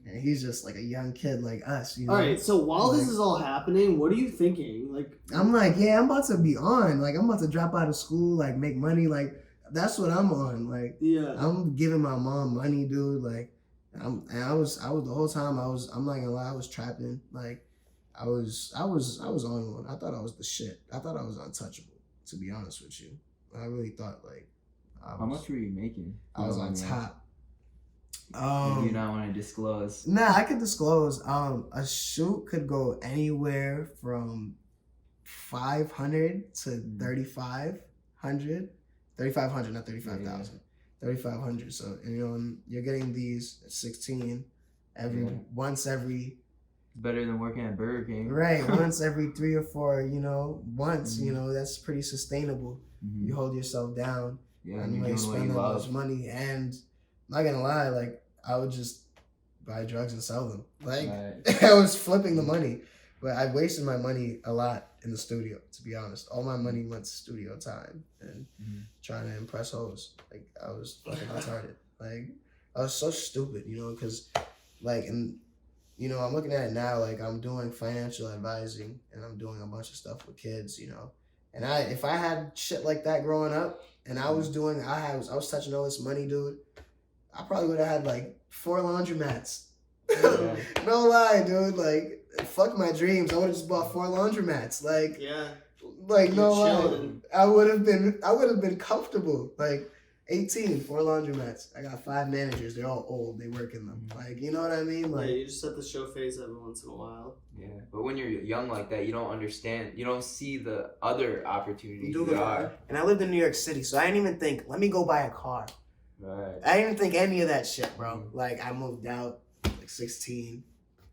and he's just like a young kid like us. You know? All right. So while this is all happening, what are you thinking? Like, I'm like, yeah, I'm about to be on. Like, I'm about to drop out of school. Like, make money. Like, that's what I'm on. Like, I'm giving my mom money, dude. Like, I was the whole time I'm not gonna lie, I was trapping. Like, I was on one. I thought I was the shit. I thought I was untouchable, to be honest with you. I really thought like how much were you making? I was on top. Do you not want to disclose? Nah, I could disclose. A shoot could go anywhere from 500 to 3,500. 3,500, not 35,000. 3,500. So, you know, and you're getting these at 16 once every. Better than working at Burger King. Right, once every 3 or 4, you know, you know, that's pretty sustainable. You hold yourself down. Yeah, and you ain't spend that much money. And I'm not gonna lie, like, I would just buy drugs and sell them. Like, I was flipping the money. But I wasted my money a lot in the studio, to be honest. All my money went to studio time and trying to impress hoes. Like, I was fucking retarded. Like, I was so stupid, you know, because, like, and, you know, I'm looking at it now, like, I'm doing financial advising and I'm doing a bunch of stuff with kids, you know. And if I had shit like that growing up and I was touching all this money, dude, I probably would have had, like, 4 laundromats. No lie, dude. Like, fuck my dreams. I would have just bought 4 laundromats. Like, no lie. I would have been comfortable. Like, 18, 4 laundromats. I got 5 managers. They're all old. They work in them. Like, you know what I mean? Like, you just set the show phase every once in a while. Yeah, but when you're young like that, you don't understand. You don't see the other opportunities there are. And I lived in New York City, so I didn't even think, let me go buy a car. Right. I didn't even think any of that shit, bro. Like, I moved out, like, 16.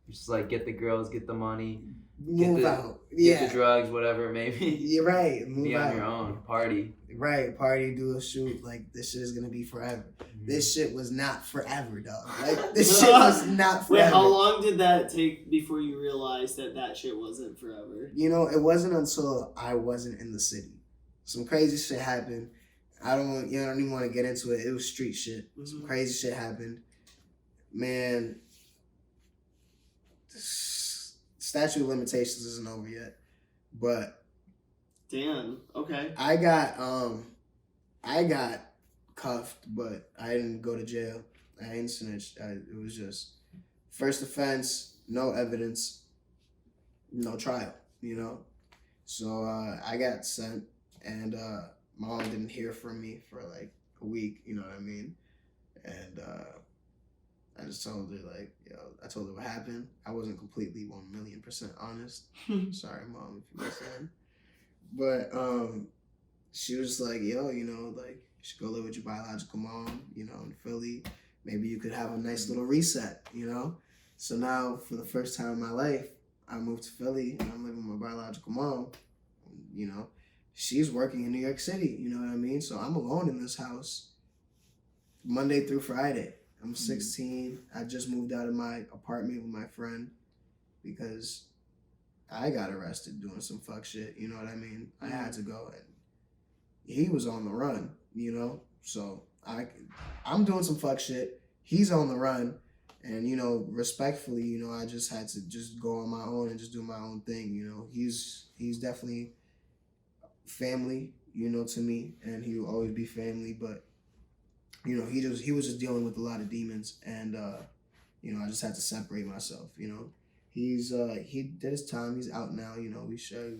Just like get the girls, get the money, move out. Get the drugs, whatever it may be. You're right. Move be out. on your own. Party. Right. Party, do a shoot. Like, this shit is going to be forever. This shit was not forever, dog. Like, this shit was not forever. Wait, how long did that take before you realized that shit wasn't forever? You know, it wasn't until I wasn't in the city. Some crazy shit happened. I don't even want to get into it. It was street shit. Some crazy shit happened. Man, statute of limitations isn't over yet. But damn, okay. I got cuffed, but I didn't go to jail. I didn't snitch. It was just first offense, no evidence, no trial, you know? So I got sent, and mom didn't hear from me for like a week, you know what I mean? And I just told her, like, yo, I told her what happened. I wasn't completely 1,000,000% honest. Sorry, mom, if you listen. But she was like, yo, you know, like, you should go live with your biological mom, you know, in Philly. Maybe you could have a nice little reset, you know? So now, for the first time in my life, I moved to Philly, and I'm living with my biological mom, you know? She's working in New York City, you know what I mean? So I'm alone in this house. Monday through Friday. I'm 16. I just moved out of my apartment with my friend because I got arrested doing some fuck shit. You know what I mean? I had to go, and he was on the run. You know, so I'm doing some fuck shit. He's on the run, and you know, respectfully, you know, I just had to just go on my own and just do my own thing. You know, he's definitely family, you know, to me, and he will always be family, but you know, he was just dealing with a lot of demons, and you know, I just had to separate myself. You know, he did his time. He's out now. You know, we share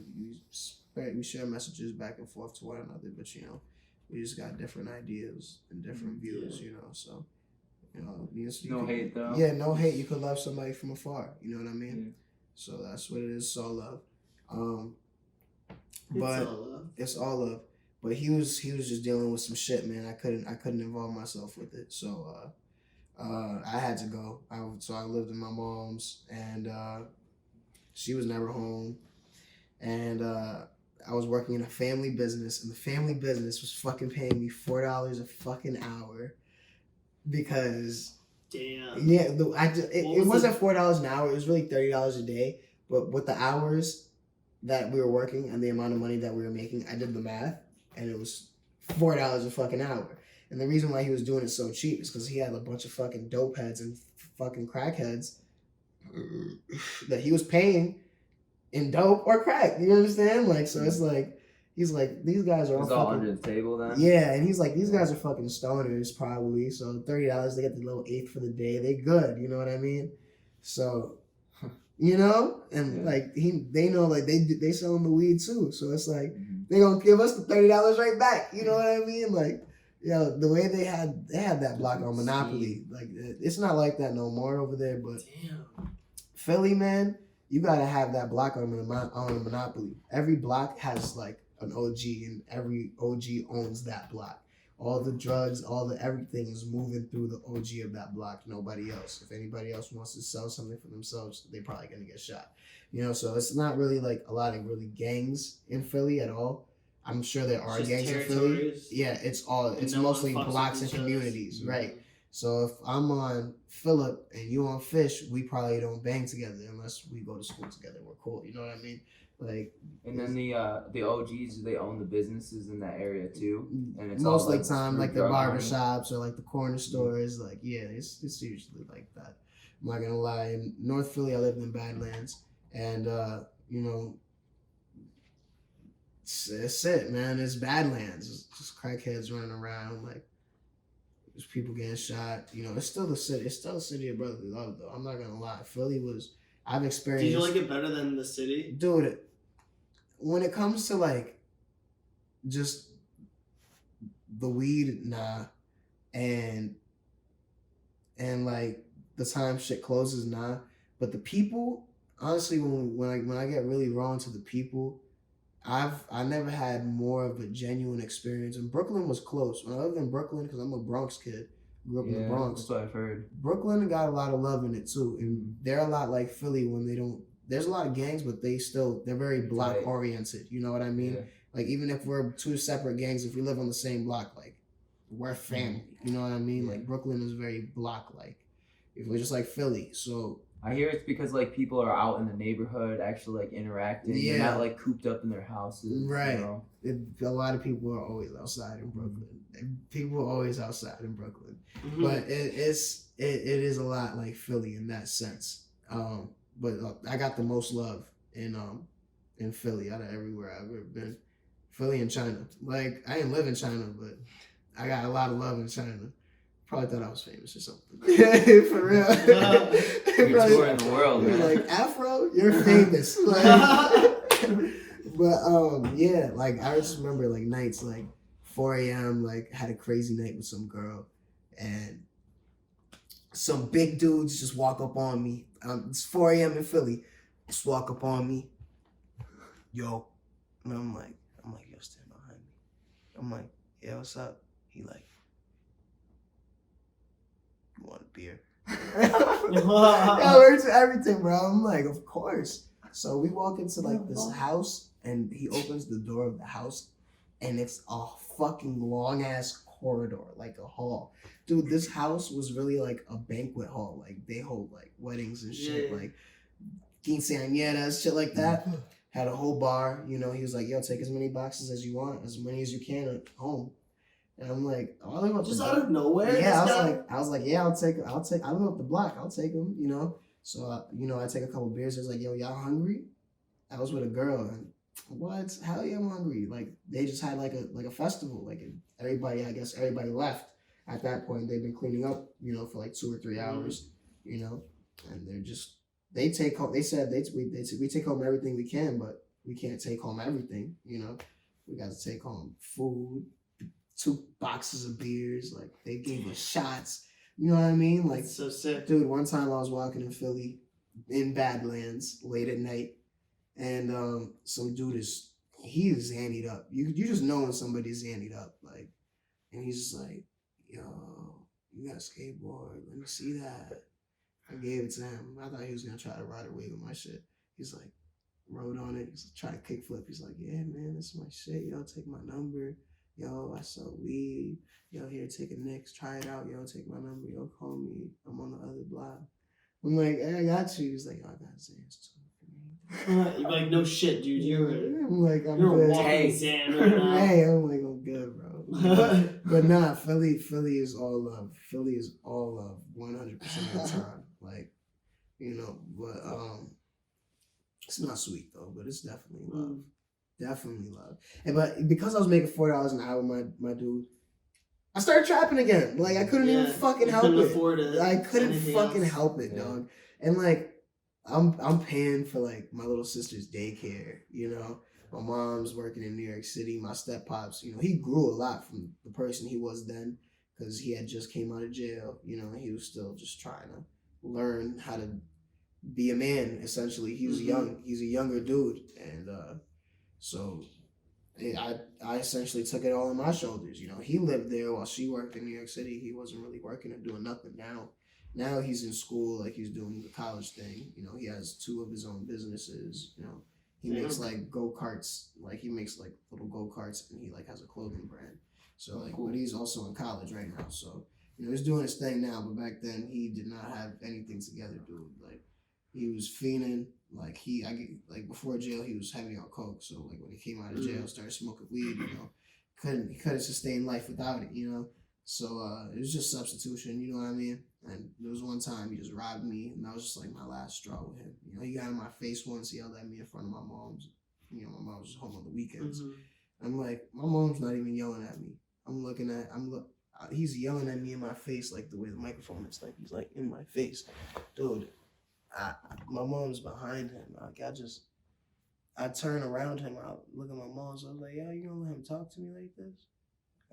messages back and forth to one another, but you know, we just got different ideas and different views. You know, so you know, No hate though. Yeah, no hate. You could love somebody from afar. You know what I mean? Yeah. So that's what it is. It's all love. But it's all love. But he was just dealing with some shit, man. I couldn't involve myself with it. So I had to go. So I lived with my mom's, and she was never home. And I was working in a family business, and the family business was fucking paying me $4 a fucking hour because damn. Yeah, it wasn't $4 an hour. It was really $30 a day. But with the hours that we were working and the amount of money that we were making, I did the math, and it was $4 a fucking hour. And the reason why he was doing it so cheap is because he had a bunch of fucking dope heads and fucking crackheads that he was paying in dope or crack. You understand? Like, so it's like, he's like, these guys are all under the table then? Yeah, and he's like, these guys are fucking stoners probably. So $30, they get the little eighth for the day. They good. You know what I mean? So, you know, and like they know like they sell them the weed too. So it's like they gonna give us the $30 right back. You know what I mean? Like, yo, the way they had that block on Monopoly, like it's not like that no more over there. But Philly, man, you gotta have that block on Monopoly. Every block has like an OG, and every OG owns that block. All the drugs, everything is moving through the OG of that block. Nobody else. If anybody else wants to sell something for themselves, they're probably gonna get shot. You know, so it's not really like a lot of really gangs in Philly at all. I'm sure there are gangs in Philly. Yeah, it's mostly blocks and communities, right? So if I'm on Phillip and you on Fish, we probably don't bang together unless we go to school together. We're cool. You know what I mean? Like, and then the OGs, they own the businesses in that area too, and it's most all of the time like the barbershops or like the corner stores. Like, yeah, it's usually like that. I'm not gonna lie. In North Philly, I lived in Badlands, and you know, it's it, man. It's Badlands. It's just crackheads running around. Like, there's people getting shot. You know, it's still the city. It's still a city of brotherly love, though. I'm not gonna lie. Philly was. I've experienced. Do you like it better than the city? Dude, when it comes to like just the weed, nah, and like the time shit closes, nah. But the people, honestly, when I get really raw into the people, I never had more of a genuine experience. And Brooklyn was close. When I lived in Brooklyn, because I'm a Bronx kid, grew up in the Bronx. That's what I've heard. Brooklyn got a lot of love in it too, and they're a lot like Philly when they don't. There's a lot of gangs, but they're very block oriented. You know what I mean? Yeah. Like, even if we're two separate gangs, if we live on the same block, like, we're family. You know what I mean? Like, Brooklyn is very block like. We're just like Philly. So I hear it's because like people are out in the neighborhood actually like interacting. Yeah. They're not like cooped up in their houses. Right. You know? A lot of people are always outside in Brooklyn. People are always outside in Brooklyn. But it is a lot like Philly in that sense. But I got the most love in Philly out of everywhere I've ever been. Philly and China. Like, I didn't live in China, but I got a lot of love in China. Probably thought I was famous or something. For real. You're touring the world, man. Like, Afro, you're famous. Like, but yeah, like I just remember like nights like 4 a.m. like had a crazy night with some girl, and some big dudes just walk up on me. It's 4 a.m. in Philly. Just walk up on me. Yo. And I'm like, yo, stand behind me. I'm like, yeah, what's up? He like, you want a beer? Yeah, we're into everything, bro. I'm like, of course. So we walk into like this house, and he opens the door of the house, and it's a fucking long ass corridor, like a hall. Dude, this house was really like a banquet hall. Like they hold like weddings and shit, Yeah. like quinceañeras, shit like that. Had a whole bar, you know. He was like, "Yo, take as many boxes as you want, as many as you can at home." And I'm like, "Oh, I live up Just the out of nowhere. yeah." this I was like, "Yeah, I'll take. I live up the block. I'll take them." You know. So I take a couple beers. It's like, "Yo, y'all hungry?" I was with a girl, and what? Hell yeah, I'm hungry. Like they just had like a festival. Like everybody, I guess everybody left at that point. They've been cleaning up, you know, for like 2 or 3 hours, you know, and they take home. They said we take home everything we can, but we can't take home everything. You know, we got to take home food, 2 boxes of beers. Like they gave us shots. You know what I mean? Like That's so sick. dude, one time I was walking in Philly, in Badlands, late at night, and some dude he's zannied up. You just know when somebody's zannied up, like, and he's just like, "Yo, you got a skateboard? Let me see that." I gave it to him. I thought he was gonna try to ride away with my shit. He's like, rode on it. He's trying to kickflip. He's like, "Yeah, man, this is my shit. Yo, take my number. Yo, I sell weed. Yo, here, take a Nix. Try it out. Yo, take my number. Yo, call me. I'm on the other block." I'm like, "Hey, I got you." He's like, "Oh, I got Zans too." You're like, no shit, dude. You're I'm a good. walking Zan right now. Hey, I'm like, I'm good, bro. But nah, Philly is all love. Philly is all love, 100% of the time. Like, you know, but it's not sweet though, but it's definitely love. Definitely love. And but because I was making $4 an hour, my dude, I started trapping again. Like I couldn't even fucking help couldn't it. afford it. I couldn't Anything fucking else. help it, dog. And like I'm paying for like my little sister's daycare, you know. My mom's working in New York City. My step pops, you know, he grew a lot from the person he was then because he had just came out of jail, you know, and he was still just trying to learn how to be a man, essentially. He was he's a younger dude. And so I essentially took it all on my shoulders. You know, he lived there while she worked in New York City. He wasn't really working or doing nothing. Now he's in school, like he's doing the college thing. You know, he has 2 of his own businesses. You know, he makes like go-karts. Like he makes like little go-karts, and he like has a clothing brand. So like, but he's also in college right now. So you know, he's doing his thing now. But back then, he did not have anything together, dude. Like he was fiending. Like like before jail, he was heavy on coke. So like when he came out of jail, started smoking weed. You know, he couldn't sustain life without it. You know, so it was just substitution. You know what I mean? And there was one time he just robbed me, and that was just like my last straw with him. You know, he got in my face once. He yelled at me in front of my mom's. You know, my mom was home on the weekends. I'm like, my mom's not even yelling at me. He's yelling at me in my face, like the way the microphone is, like he's like in my face, dude. My mom's behind him. Like I turn around him. I look at my mom. So I was like, "Yo, you gonna let him talk to me like this?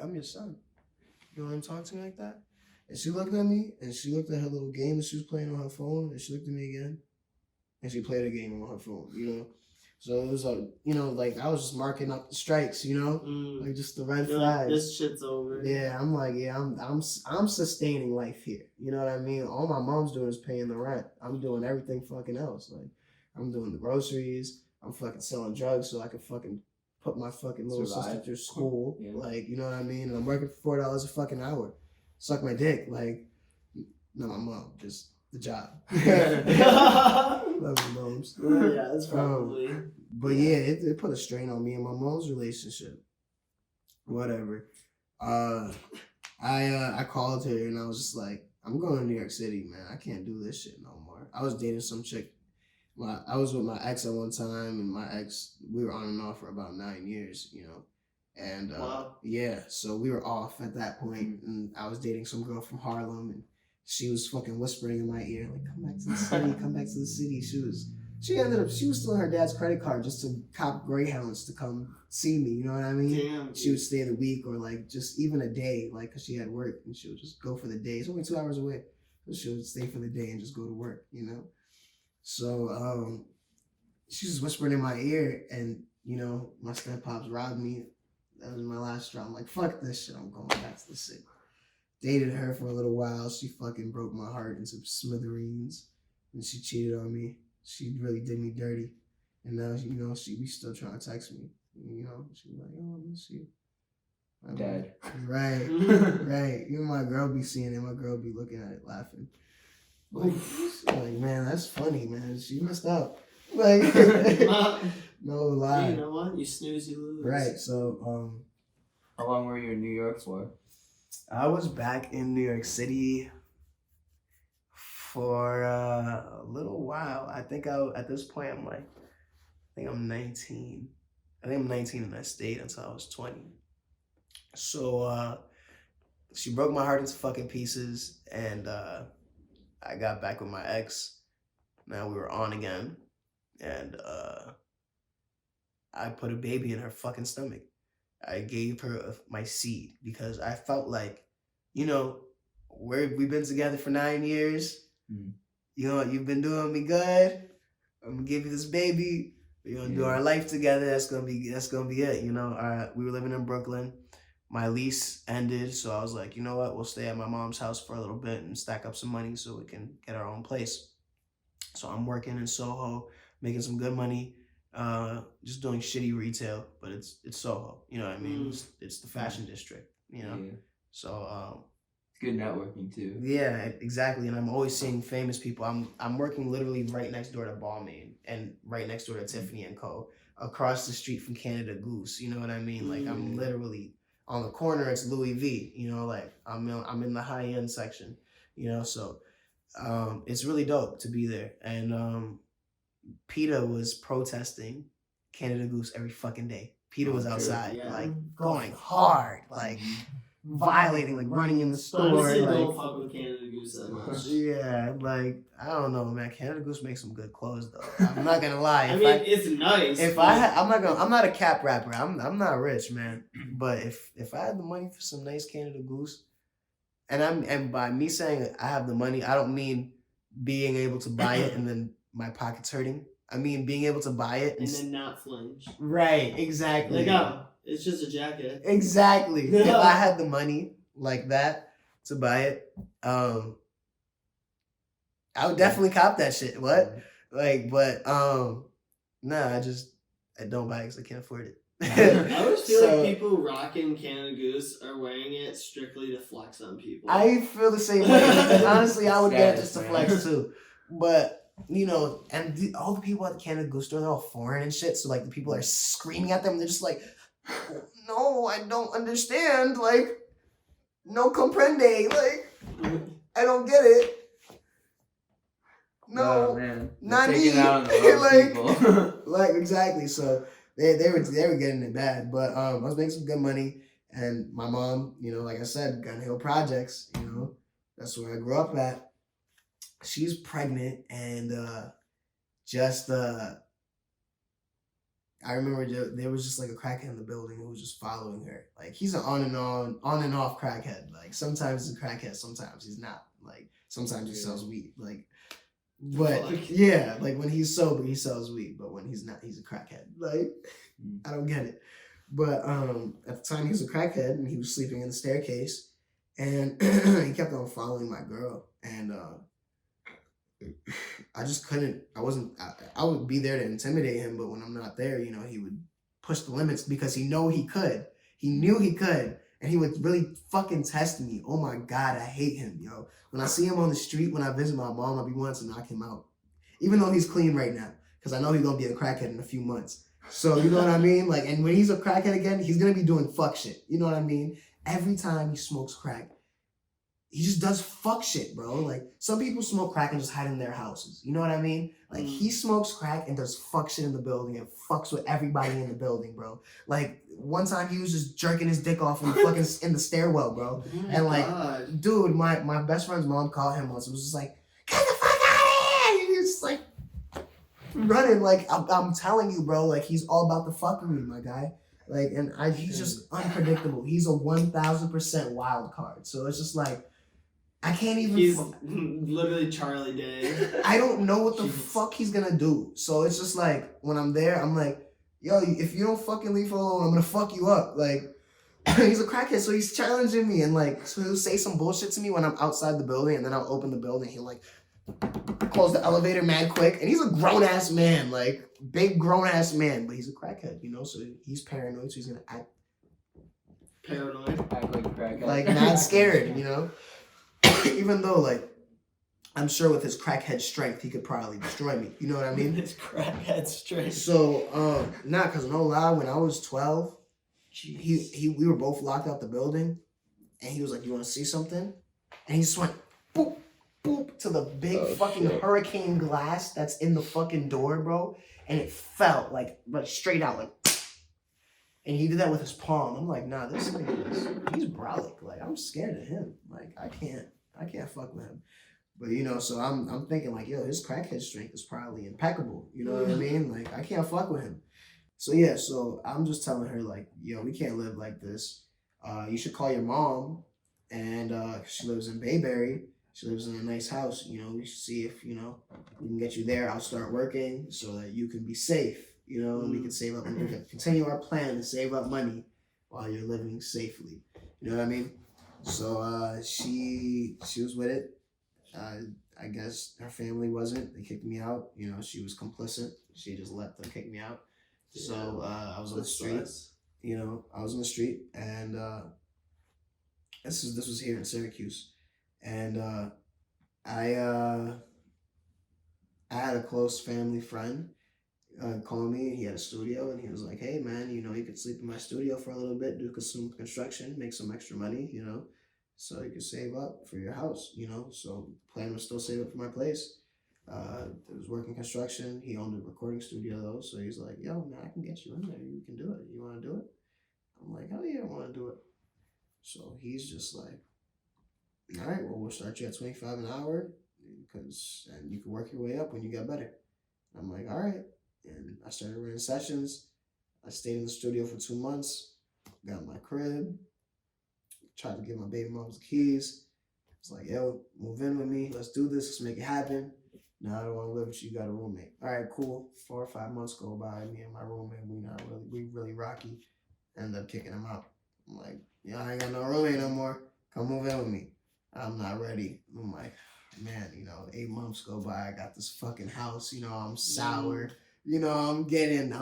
I'm your son. You gonna let him talk to me like that?" And she looked at me, and she looked at her little game that she was playing on her phone, and she looked at me again, and she played a game on her phone. You know. So it was like, you know, like I was just marking up the strikes, you know, like just the red flags. Like, this shit's over. Yeah, I'm like, yeah, I'm sustaining life here. You know what I mean? All my mom's doing is paying the rent. I'm doing everything fucking else. Like, I'm doing the groceries. I'm fucking selling drugs so I can fucking put my fucking little sister through school. Yeah. Like, you know what I mean? And I'm working for $4 a fucking hour. Suck my dick. Like, no, my mom, just the job. Love your moms. Yeah, that's probably. But yeah, it put a strain on me and my mom's relationship. Whatever. I called her and I was just like, I'm going to New York City, man. I can't do this shit no more. I was dating some chick. I was with my ex at one time, and my ex, we were on and off for about 9 years, you know. And Wow. yeah, so we were off at that point, and I was dating some girl from Harlem, and she was fucking whispering in my ear, like, "Come back to the city, come back to the city." She was still on her dad's credit card just to cop Greyhounds to come see me, you know what I mean? Damn. She would stay the week or like just even a day, like, cause she had work, and she would just go for the day. It's only 2 hours away. So she would stay for the day and just go to work, you know? So she was whispering in my ear, and you know, my step pops robbed me. That was my last straw. I'm like, fuck this shit, I'm going back to the city. Dated her for a little while. She fucking broke my heart into smithereens, and she cheated on me. She really did me dirty. And now, you know, she be still trying to text me. You know, she's like, "Oh, I miss you." Dead. Right, right. Even my girl be seeing it. My girl be looking at it, laughing. Like, man, that's funny, man. She messed up. Like, no lie. You know what? You snooze, you lose. Right. So, How long were you in New York for? I was back in New York City for a little while. I think at this point I'm like, I think I'm 19. I think I'm 19 and I stayed until I was 20. So she broke my heart into fucking pieces, and I got back with my ex. Now we were on again, and I put a baby in her fucking stomach. I gave her my seed because I felt like, you know, we've been together for 9 years. You know, you've been doing me good. I'm gonna give you this baby. We're gonna do our life together. That's gonna be it. You know, we were living in Brooklyn. My lease ended, so I was like, you know what? We'll stay at my mom's house for a little bit and stack up some money so we can get our own place. So I'm working in Soho, making some good money. Just doing shitty retail, but it's Soho. You know what I mean? It's the fashion district. You know, so it's good networking too. Yeah, exactly. And I'm always seeing famous people. I'm working literally right next door to Balmain and right next door to Tiffany and Co. Across the street from Canada Goose. You know what I mean? Like I'm literally on the corner. It's Louis V. You know, like I'm in the high end section. You know, so it's really dope to be there. And PETA was protesting Canada Goose every fucking day. PETA was outside, like going hard, like violating, like running in the store. Honestly, like, don't fuck with Canada Goose that much. Yeah, like I don't know, man. Canada Goose makes some good clothes though. I'm not gonna lie. I mean, it's nice. I'm not a cap rapper. I'm not rich, man. But if I had the money for some nice Canada Goose, and by me saying I have the money, I don't mean being able to buy it and then my pocket's hurting. I mean being able to buy it and then not flinch. Right, exactly. Like, oh, it's just a jacket. Exactly. If I had the money like that to buy it, I would definitely cop that shit. What? Like, but nah, I don't buy it because I can't afford it. I always feel like people rocking Canada Goose are wearing it strictly to flex on people. I feel the same way. Honestly, I would get it just to flex too. But you know, and all the people at the Canada Goose store, they're all foreign and shit. So like the people are screaming at them. They're just like, no, I don't understand. Like, no comprende. Like, I don't get it. No, man. Nani. Like exactly. So they were getting it bad. But I was making some good money, and my mom, you know, like I said, Gun Hill Projects. You know, that's where I grew up at. She's pregnant, and I remember there was just like a crackhead in the building who was just following her. Like he's an on and off crackhead. Like sometimes he's a crackhead, sometimes he's not. Like sometimes he sells weed. Like, but yeah, like when he's sober, he sells weed. But when he's not, he's a crackhead. Like I don't get it. But at the time, he was a crackhead, and he was sleeping in the staircase, and he kept on following my girl, and I just couldn't. I would be there to intimidate him, but when I'm not there, you know, he would push the limits because he knew he could. He knew he could, and he would really fucking test me. Oh my God, I hate him, yo. When I see him on the street, when I visit my mom, I'll be wanting to knock him out, even though he's clean right now, because I know he's gonna be a crackhead in a few months. So you know what I mean? Like, and when he's a crackhead again, he's gonna be doing fuck shit. You know what I mean? Every time he smokes crack, he just does fuck shit, bro. Like, some people smoke crack and just hide in their houses. You know what I mean? Like, he smokes crack and does fuck shit in the building and fucks with everybody in the building, bro. Like, one time he was just jerking his dick off in the fucking in the stairwell, bro. And like, dude, my best friend's mom called him once. It was just like, get the fuck out of here! And he was just like running. Like, I'm telling you, bro. Like, he's all about the fuckery, my guy. Like, and he's just unpredictable. He's a 1,000% wild card. So it's just like, I can't even. He's literally Charlie Day. I don't know what the fuck he's gonna do. So it's just like, when I'm there, I'm like, yo, if you don't fucking leave her alone, I'm gonna fuck you up. Like, he's a crackhead, so he's challenging me, and like, so he'll say some bullshit to me when I'm outside the building, and then I'll open the building. He'll like close the elevator mad quick, and he's a grown ass man, like big grown ass man, but he's a crackhead, you know. So he's paranoid, so he's gonna act Paranoid. Act like a crackhead. like not scared, you know. Even though like I'm sure with his crackhead strength he could probably destroy me. You know what I mean? His crackhead straight. So cause no lie, when I was 12, Jeez. we were both locked out the building, and he was like, "You want to see something?" And he just went boop boop to the big fucking hurricane glass that's in the fucking door, bro, and it fell like straight out like. And he did that with his palm. I'm like, nah, this nigga he's brolic. Like I'm scared of him. Like I can't fuck with him. But you know, so I'm thinking like, yo, his crackhead strength is probably impeccable. You know what I mean? Like I can't fuck with him. So yeah, so I'm just telling her like, yo, we can't live like this. You should call your mom, and she lives in Bayberry. She lives in a nice house. You know, we should see if we can get you there. I'll start working so that you can be safe. You know, and we can save up and we can continue our plan to save up money while you're living safely. You know what I mean? So she was with it. I guess her family wasn't. They kicked me out. You know, she was complicit. She just let them kick me out. So I was on the street. You know, I was on the street, and this was here in Syracuse, and I had a close family friend call me. He had a studio, and he was like, "Hey, man, you could sleep in my studio for a little bit, do some construction, make some extra money, so you could save up for your house, So plan was still save up for my place. It was working construction. He owned a recording studio though, so he's like, "Yo, man, I can get you in there. You can do it. You want to do it?" I'm like, "Hell yeah, I want to do it." So he's just like, "All right, well, we'll start you at $25 an hour, and you can work your way up when you get better." I'm like, "All right." And I started running sessions. I stayed in the studio for 2 months, got my crib, tried to give my baby moms the keys. It's like, "Yo, move in with me. Let's do this. Let's make it happen. No, I don't want to live with you. You got a roommate." All right, cool. 4 or 5 months go by. Me and my roommate, we really rocky. End up kicking him out. I'm like, "Yeah, I ain't got no roommate no more. Come move in with me." I'm not ready. I'm like, man, 8 months go by. I got this fucking house. I'm sour. I'm getting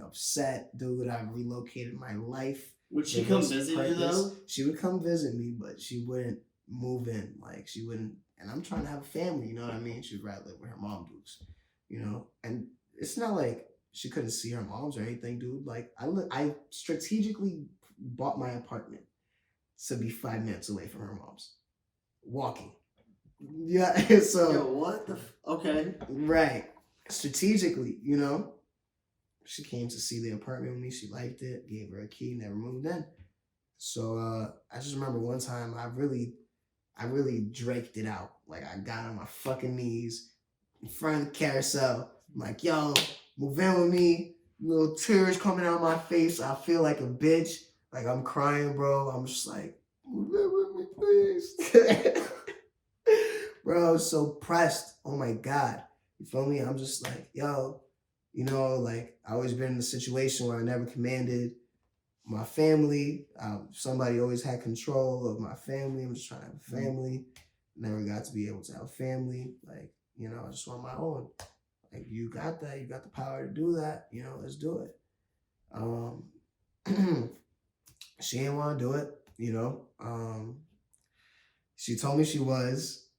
upset, dude. I've relocated my life. Would she come visit you though? She would come visit me, but she wouldn't move in. Like she wouldn't. And I'm trying to have a family. You know what I mean? She'd rather live with her mom dudes. And it's not like she couldn't see her moms or anything, dude. Like I strategically bought my apartment to be 5 minutes away from her mom's, walking. Yeah. So. Yo, what the? Okay. Right. Strategically, she came to see the apartment with me. She liked it, gave her a key, never moved in. So I just remember one time I really draked it out. Like I got on my fucking knees in front of the carousel. I'm like, "Yo, move in with me." Little tears coming out of my face. I feel like a bitch. Like I'm crying, bro. I'm just like, "Move in with me, please." Bro, I was so pressed. Oh my God. You feel me? I'm just like, yo, like I always been in a situation where I never commanded my family. Somebody always had control of my family. I'm just trying to have a family. Never got to be able to have a family. Like, I just want my own. Like, you got that. You got the power to do that. Let's do it. She didn't want to do it, She told me she was,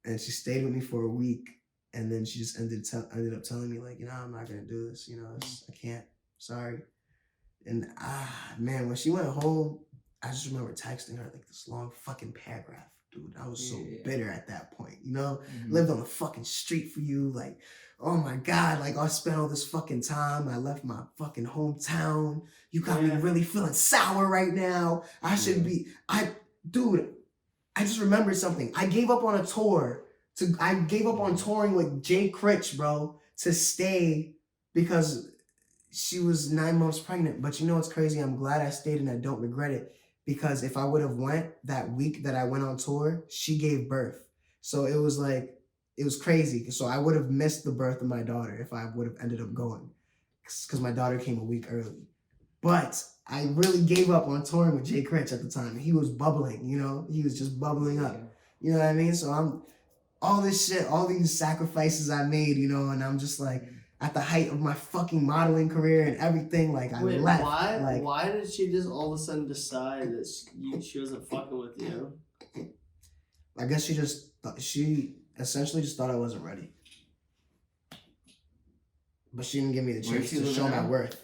and she stayed with me for a week. And then she just ended up telling me, like, I'm not going to do this. I can't. Sorry. And, man, when she went home, I just remember texting her, like, this long fucking paragraph. Dude, I was so bitter at that point, Lived on the fucking street for you. Like, oh, my God. Like, I spent all this fucking time. I left my fucking hometown. You got me really feeling sour right now. I should be. Dude, I just remembered something. I gave up on a tour. I gave up on touring with Jay Critch, bro, to stay because she was 9 months pregnant. But what's crazy? I'm glad I stayed and I don't regret it, because if I would have went that week that I went on tour, she gave birth. So it was crazy. So I would have missed the birth of my daughter if I would have ended up going, because my daughter came a week early. But I really gave up on touring with Jay Critch at the time. He was bubbling, he was just bubbling up. You know what I mean? So all this shit, all these sacrifices I made, and I'm just like, at the height of my fucking modeling career and everything. Like, I Wait, left. why? Like, Why did she just all of a sudden decide that she wasn't fucking with you? I guess she just thought, she essentially just thought I wasn't ready. But she didn't give me the Where's chance she to living show my now? worth.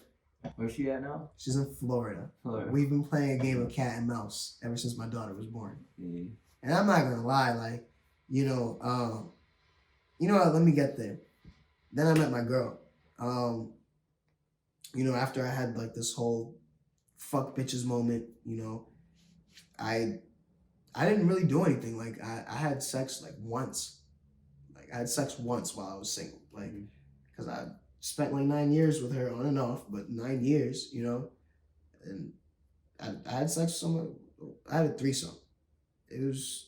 Where's she at now? She's in Florida. Florida. We've been playing a game of cat and mouse ever since my daughter was born. Yeah. And I'm not gonna lie, like, you know what, let me get there. Then I met my girl. You know, after I had like this whole fuck bitches moment, you know, I didn't really do anything. Like, I had sex like once. Like, I had sex once while I was single. Like, because I spent like 9 years with her on and off, but 9 years, you know, and I had sex with someone. I had a threesome. It was.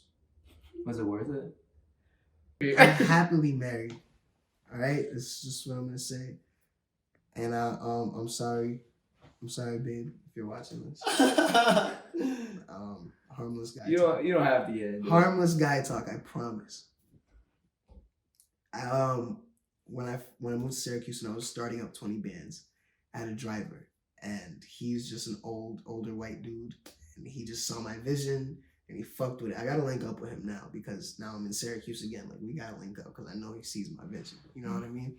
Was it worth it? I'm happily married. All right, that's just what I'm gonna say. And I'm sorry, babe, if you're watching this. Harmless guy. You don't have to get into it. Harmless guy talk. I promise. When I moved to Syracuse and I was starting up 20 bands, I had a driver, and he's just an older white dude, and he just saw my vision and he fucked with it. I gotta link up with him now because now I'm in Syracuse again. Like, we gotta link up because I know he sees my vision. You know what I mean?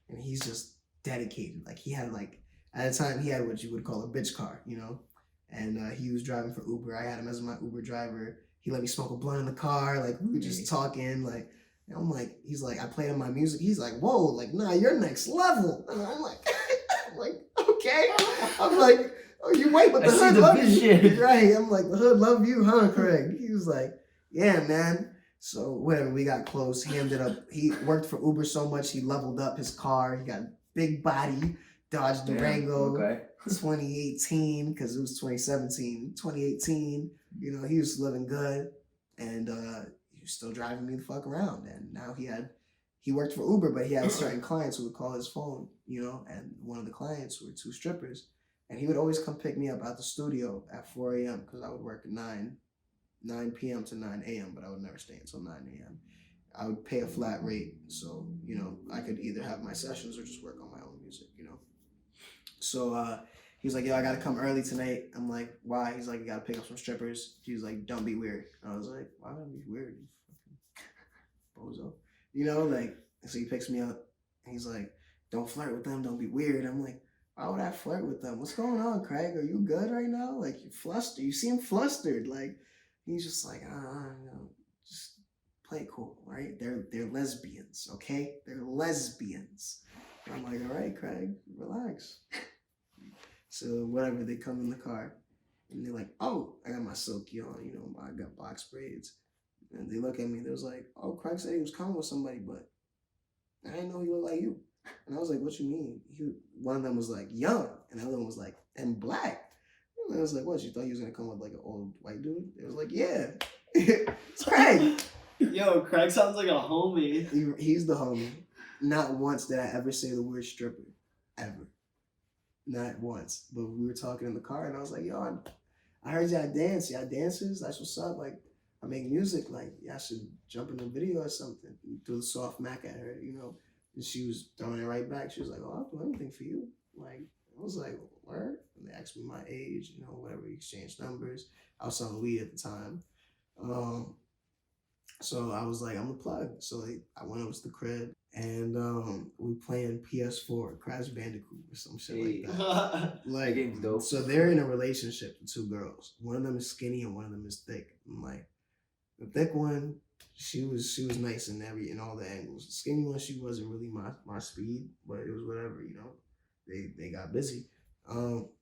And he's just dedicated. Like, he had like at the time he had what you would call a bitch car, you know, and he was driving for Uber. I had him as my Uber driver. He let me smoke a blunt in the car. Like, we were just talking. Like. And I'm like, he's like, I played him my music. He's like, whoa, like, nah, you're next level. And I'm like, okay. I'm like, oh, you wait, but the hood love you. Right. I'm like, the hood love you, huh, Craig? He was like, yeah, man. So whatever, we got close. He worked for Uber so much, he leveled up his car. He got big body, Dodge Durango, 2018, because it was 2017. 2018, you know, he was living good. And he was still driving me the fuck around. And now he worked for Uber, but he had certain clients who would call his phone, you know, and one of the clients were 2 strippers. And he would always come pick me up at the studio at 4 a.m. because I would work at 9 p.m. to 9 a.m., but I would never stay until 9 a.m. I would pay a flat rate. So, you know, I could either have my sessions or just work on my own music, you know. So he was like, yo, I got to come early tonight. I'm like, why? He's like, you got to pick up some strippers. He was like, don't be weird. I was like, why would I be weird? You fucking bozo. You know, like, so he picks me up. And he's like, don't flirt with them. Don't be weird. I'm like, why would I flirt with them? What's going on, Craig? Are you good right now? Like, you flustered. You seem flustered. Like, he's just like, you know, just play it cool, right? They're lesbians, okay? They're lesbians. And I'm like, all right, Craig, relax. So whatever, they come in the car and they're like, oh, I got my silky on, you know, I got box braids. And they look at me, they was like, oh, Craig said he was coming with somebody, but I didn't know he looked like you. And I was like, what you mean? One of them was like young, and the other one was like, and black. And I was like, what, you thought he was gonna come with like an old white dude? It was like, yeah. It's Craig. Yo, Craig sounds like a homie. He's the homie. Not once did I ever say the word stripper. Ever. Not once. But we were talking in the car, and I was like, yo, I heard y'all dance. Y'all dancers? That's what's up. Like, I make music. Like, y'all should jump in a video or something. And threw the soft Mac at her, you know. And she was throwing it right back. She was like, oh, I'll do anything for you. Like, I was like, word? And they asked me my age, you know, whatever. We exchanged numbers. I was selling weed at the time. So I was like, I'm a plug. So like, I went over to the crib, and we playing PS4, Crash Bandicoot or some shit like that. Like, game's dope. So they're in a relationship with 2 girls. One of them is skinny and one of them is thick. I'm like, the thick one, she was nice in all the angles. The skinny one, she wasn't really my speed, but it was whatever, you know. They got busy.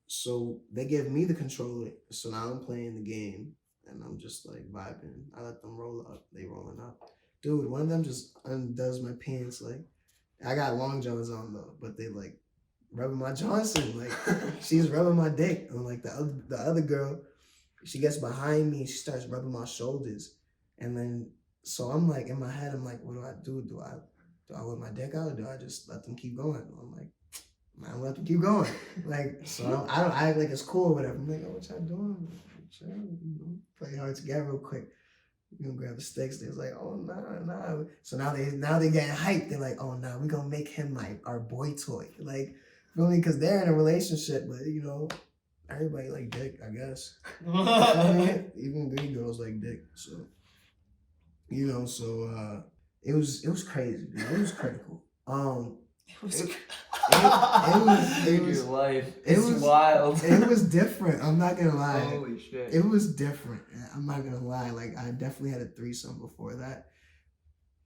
So they gave me the controller. So now I'm playing the game. And I'm just like vibing. I let them roll up. They rolling up. Dude, one of them just undoes my pants. Like, I got long johns on though, but they like rubbing my Johnson. Like, she's rubbing my dick. And like the other girl, she gets behind me and she starts rubbing my shoulders. And then, so I'm like, in my head, I'm like, what do I do? Do I let my dick out or do I just let them keep going? I'm like, man, let them keep going. Like, so I don't act like it's cool or whatever. I'm like, oh, what y'all doing? Chill, you know, play hard to get real quick. We gonna grab the sticks. They was like, oh nah. So now they getting hyped. They're like, oh nah, we gonna make him our boy toy. Like, feel me? Because they're in a relationship, but you know, everybody like dick, I guess. You know what I mean? Even gay girls like dick. So you know, it was crazy, dude. It was critical. It was life. it It's was wild. It was different. I'm not gonna lie. Holy shit. It was different. I'm not gonna lie. Like I definitely had a threesome before that,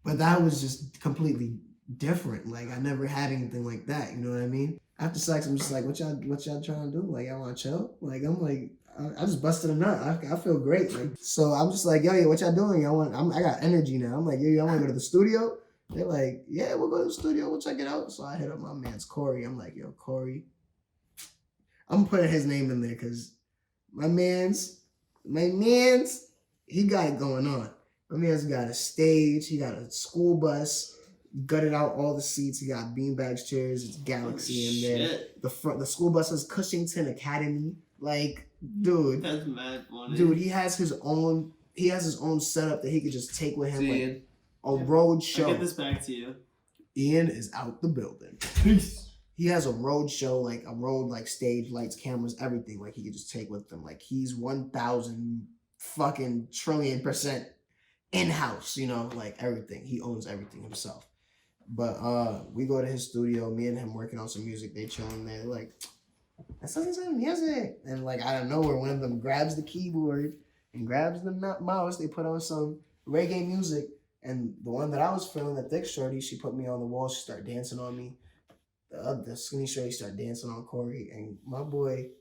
but that was just completely different. Like I never had anything like that. You know what I mean? After sex, I'm just like, what y'all trying to do? Like y'all want to chill? Like I'm like, I just busted a nut. I feel great. Like so, I'm just like, yo, what y'all doing? I got energy now. I'm like, yo, y'all want to go to the studio? They're like, yeah, we'll go to the studio. We'll check it out. So I hit up my man's Corey. I'm like, yo, Corey. I'm putting his name in there because my man's, he got it going on. My man's got a stage. He got a school bus. Gutted out all the seats. He got beanbags, chairs. It's Galaxy in there. The school bus is Cushington Academy. Like, dude, that's mad funny. Dude, he has his own setup that he could just take with him. Like, a road show. I'll get this back to you. Ian is out the building. Peace. He has a road show, like a road, like stage, lights, cameras, everything. Like he could just take with him. Like he's 1,000 fucking trillion% in-house, you know, like everything. He owns everything himself. But we go to his studio, me and him working on some music, they chilling there, they're like, let's listen to some music. And like out of nowhere, one of them grabs the keyboard and grabs the mouse, they put on some reggae music. And the one that I was feeling, the thick shorty, she put me on the wall, she started dancing on me. The skinny shorty started dancing on Corey, and my boy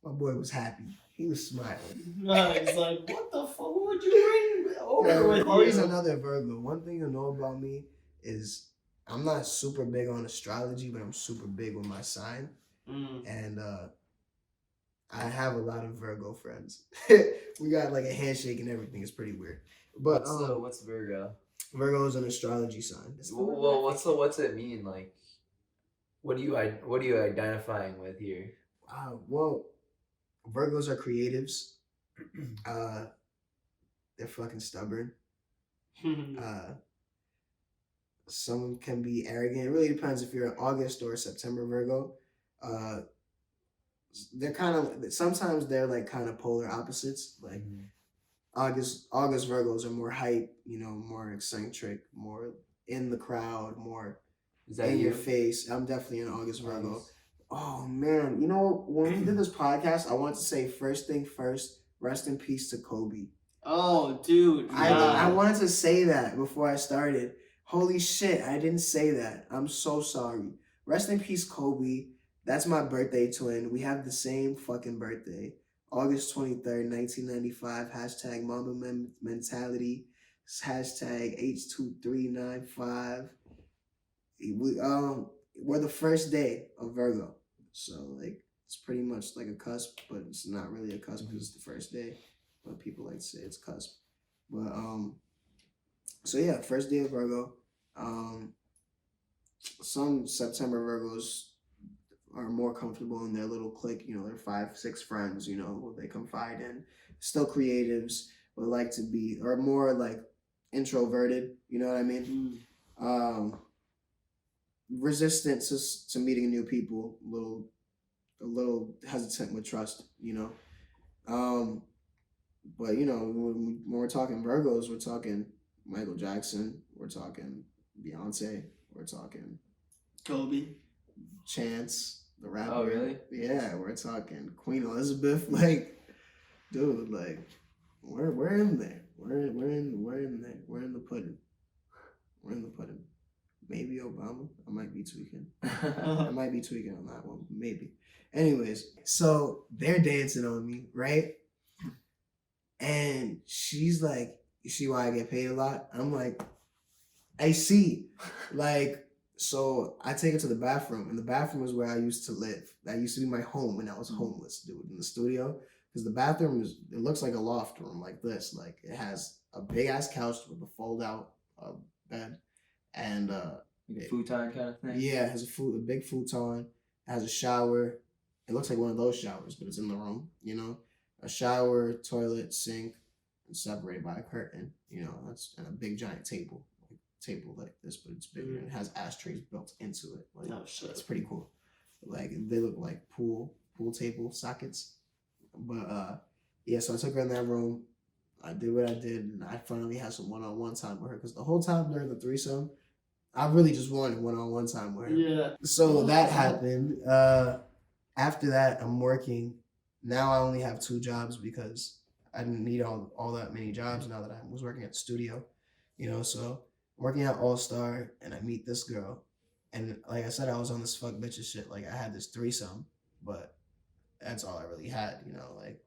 was happy. He was smiling. He's like, what the fuck? Who would you bring over with Corey's you? another Virgo. One thing you know about me is I'm not super big on astrology, but I'm super big with my sign. And I have a lot of Virgo friends. We got like a handshake and everything. It's pretty weird. But what's Virgo? Virgo is an astrology sign. Well, what's it mean? Like, what are you identifying with here? Well, Virgos are creatives. They're fucking stubborn. Some can be arrogant. It really depends if you're an August or a September Virgo. They're kind of, sometimes they're like kind of polar opposites. Like August Virgos are more hype, you know, more eccentric, more in the crowd, more in your face. I'm definitely an August Virgo. Nice. Oh man, you know, when we did this podcast, I wanted to say first thing first, rest in peace to Kobe. Oh, dude. I wanted to say that before I started. Holy shit, I didn't say that. I'm so sorry. Rest in peace, Kobe. That's my birthday twin. We have the same fucking birthday. August 23rd, 1995. Hashtag Mamba Mentality. Hashtag H2395. We're the first day of Virgo. So, like, it's pretty much like a cusp, but it's not really a cusp because it's the first day. But people like to say it's cusp. But, so yeah, first day of Virgo. Some September Virgos are more comfortable in their little clique, you know, their 5-6 friends, you know, what they confide in. Still creatives, but like to be, or more like introverted, you know what I mean? Resistant to meeting new people, a little hesitant with trust, you know. But you know, when we're talking Virgos, we're talking Michael Jackson, we're talking Beyonce, we're talking Kobe, Chance, the rapper. Oh really? Yeah, we're talking Queen Elizabeth. Like, dude, like we're in there. We're in there. We're in the pudding. We're in the pudding. Maybe Obama. I might be tweaking. I might be tweaking on that one. Maybe. Anyways, so they're dancing on me, right? And she's like, you see why I get paid a lot? I'm like, I see. Like, so I take her to the bathroom, and the bathroom is where I used to live. That used to be my home when I was homeless, dude, in the studio. Because the bathroom it looks like a loft room like this. Like, it has a big ass couch with a fold out bed. And like a futon kind of thing? Yeah, it has a big futon. It has a shower. It looks like one of those showers, but it's in the room, you know? A shower, toilet, sink, and separated by a curtain. You know, that's and a big giant table, like this, but it's bigger and it has ashtrays built into it. Like, Oh shit. it's pretty cool. Like they look like pool table sockets. But yeah, so I took her in that room. I did what I did, and I finally had some one-on-one time with her because the whole time during the threesome, I really just wanted one-on-one time with her. Yeah. So that happened. After that, I'm working. Now I only have 2 jobs because I didn't need all that many jobs now that I was working at the studio. You know, so I'm working at All Star, and I meet this girl. And like I said, I was on this fuck bitches shit. Like I had this threesome, but that's all I really had, you know, like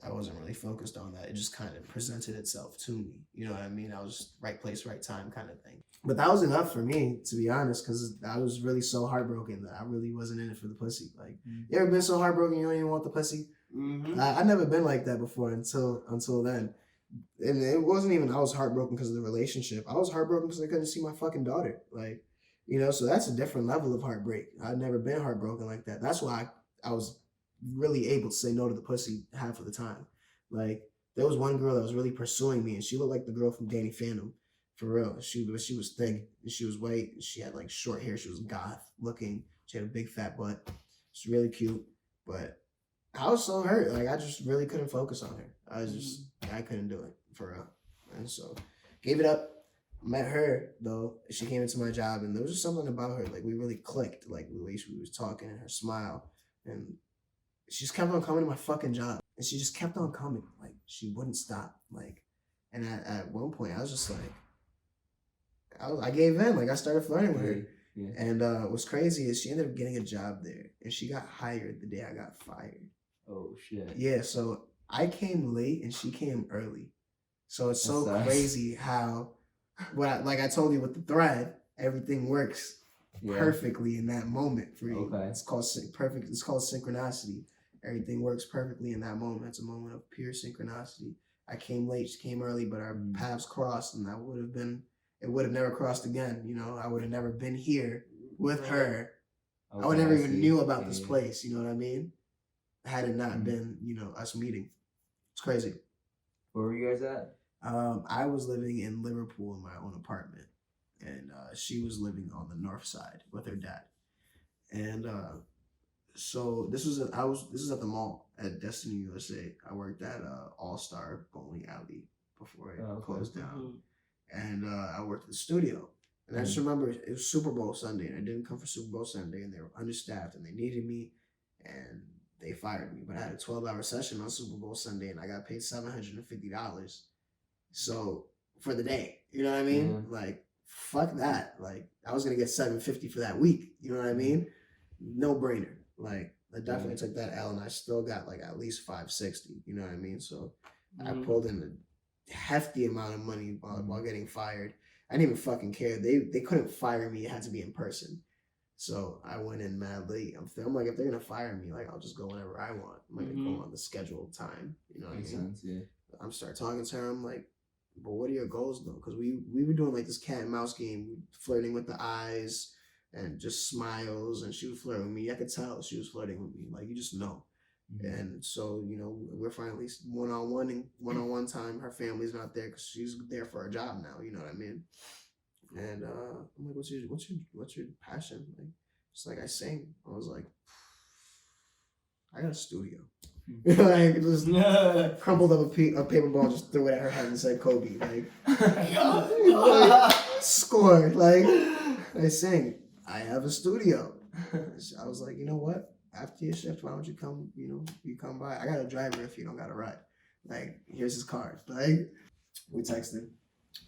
I wasn't really focused on that. It just kind of presented itself to me. You know what I mean? I was just right place, right time kind of thing. But that was enough for me, to be honest, because I was really so heartbroken that I really wasn't in it for the pussy. Like, you ever been so heartbroken you don't even want the pussy? Mm-hmm. I've never been like that before until then. And it wasn't even I was heartbroken because of the relationship. I was heartbroken because I couldn't see my fucking daughter. Like, you know, so that's a different level of heartbreak. I'd never been heartbroken like that. That's why I was really able to say no to the pussy half of the time. Like, there was one girl that was really pursuing me, and she looked like the girl from Danny Phantom, for real. She was thick, and she was white, and she had like short hair. She was goth looking. She had a big fat butt. She's really cute, but I was so hurt. Like, I just really couldn't focus on her. I couldn't do it, for real. And so, gave it up. Met her, though. She came into my job, and there was just something about her. Like, we really clicked. Like, the way she was talking and her smile. And she just kept on coming to my fucking job. And she just kept on coming. Like, she wouldn't stop. Like, and at one point, I was just like, I gave in. Like, I started flirting with her. Yeah. And what's crazy is she ended up getting a job there. And she got hired the day I got fired. Oh shit. Yeah, so I came late and she came early. So it's so That sucks. crazy how, like I told you with the thread, everything works perfectly in that moment for you. Okay. It's called perfect. It's called synchronicity. Everything works perfectly in that moment. It's a moment of pure synchronicity. I came late, she came early, but our paths crossed, and it would have never crossed again. You know, I would have never been here with her. Okay, I would never even see. knew about this Yeah. place. You know what I mean? Had it not been, you know, us meeting. It's crazy. Where were you guys at? I was living in Liverpool in my own apartment, and she was living on the north side with her dad. And so this is at the mall at Destiny USA. I worked at All Star Bowling Alley before it closed down, and I worked at the studio. And I just remember it was Super Bowl Sunday, and I didn't come for Super Bowl Sunday, and they were understaffed, and they needed me, and they fired me. But I had a 12-hour session on Super Bowl Sunday, and I got paid $750. So for the day, you know what I mean? Like, fuck that. Like, I was gonna get $750 for that week. You know what I mean? No brainer. Like, I definitely took that L, and I still got like at least $560. You know what I mean? So I pulled in a hefty amount of money while getting fired. I didn't even fucking care. They couldn't fire me. It had to be in person. So I went in mad late. I'm like, if they're gonna fire me, like, I'll just go whenever I want. I'm gonna go on the scheduled time. You know what Makes I mean? sense, yeah. I'm start talking to her. I'm like, but what are your goals though? Because we were doing like this cat and mouse game, flirting with the eyes and just smiles, and she would flirt with me. I could tell she was flirting with me. Like, you just know. And so, you know, we're finally one-on-one time. Her family's not there because she's there for her job now. You know what I mean? And I'm like, what's your passion? Like, just like I sing. I was like, I got a studio. Like, just crumpled up a paper ball, just threw it at her head and said Kobe. Like, score. Like, I sing. I have a studio. I was like, you know what? After your shift, why don't you come? You know, you come by. I got a driver if you don't got a ride. Like, here's his card. Like, we texted.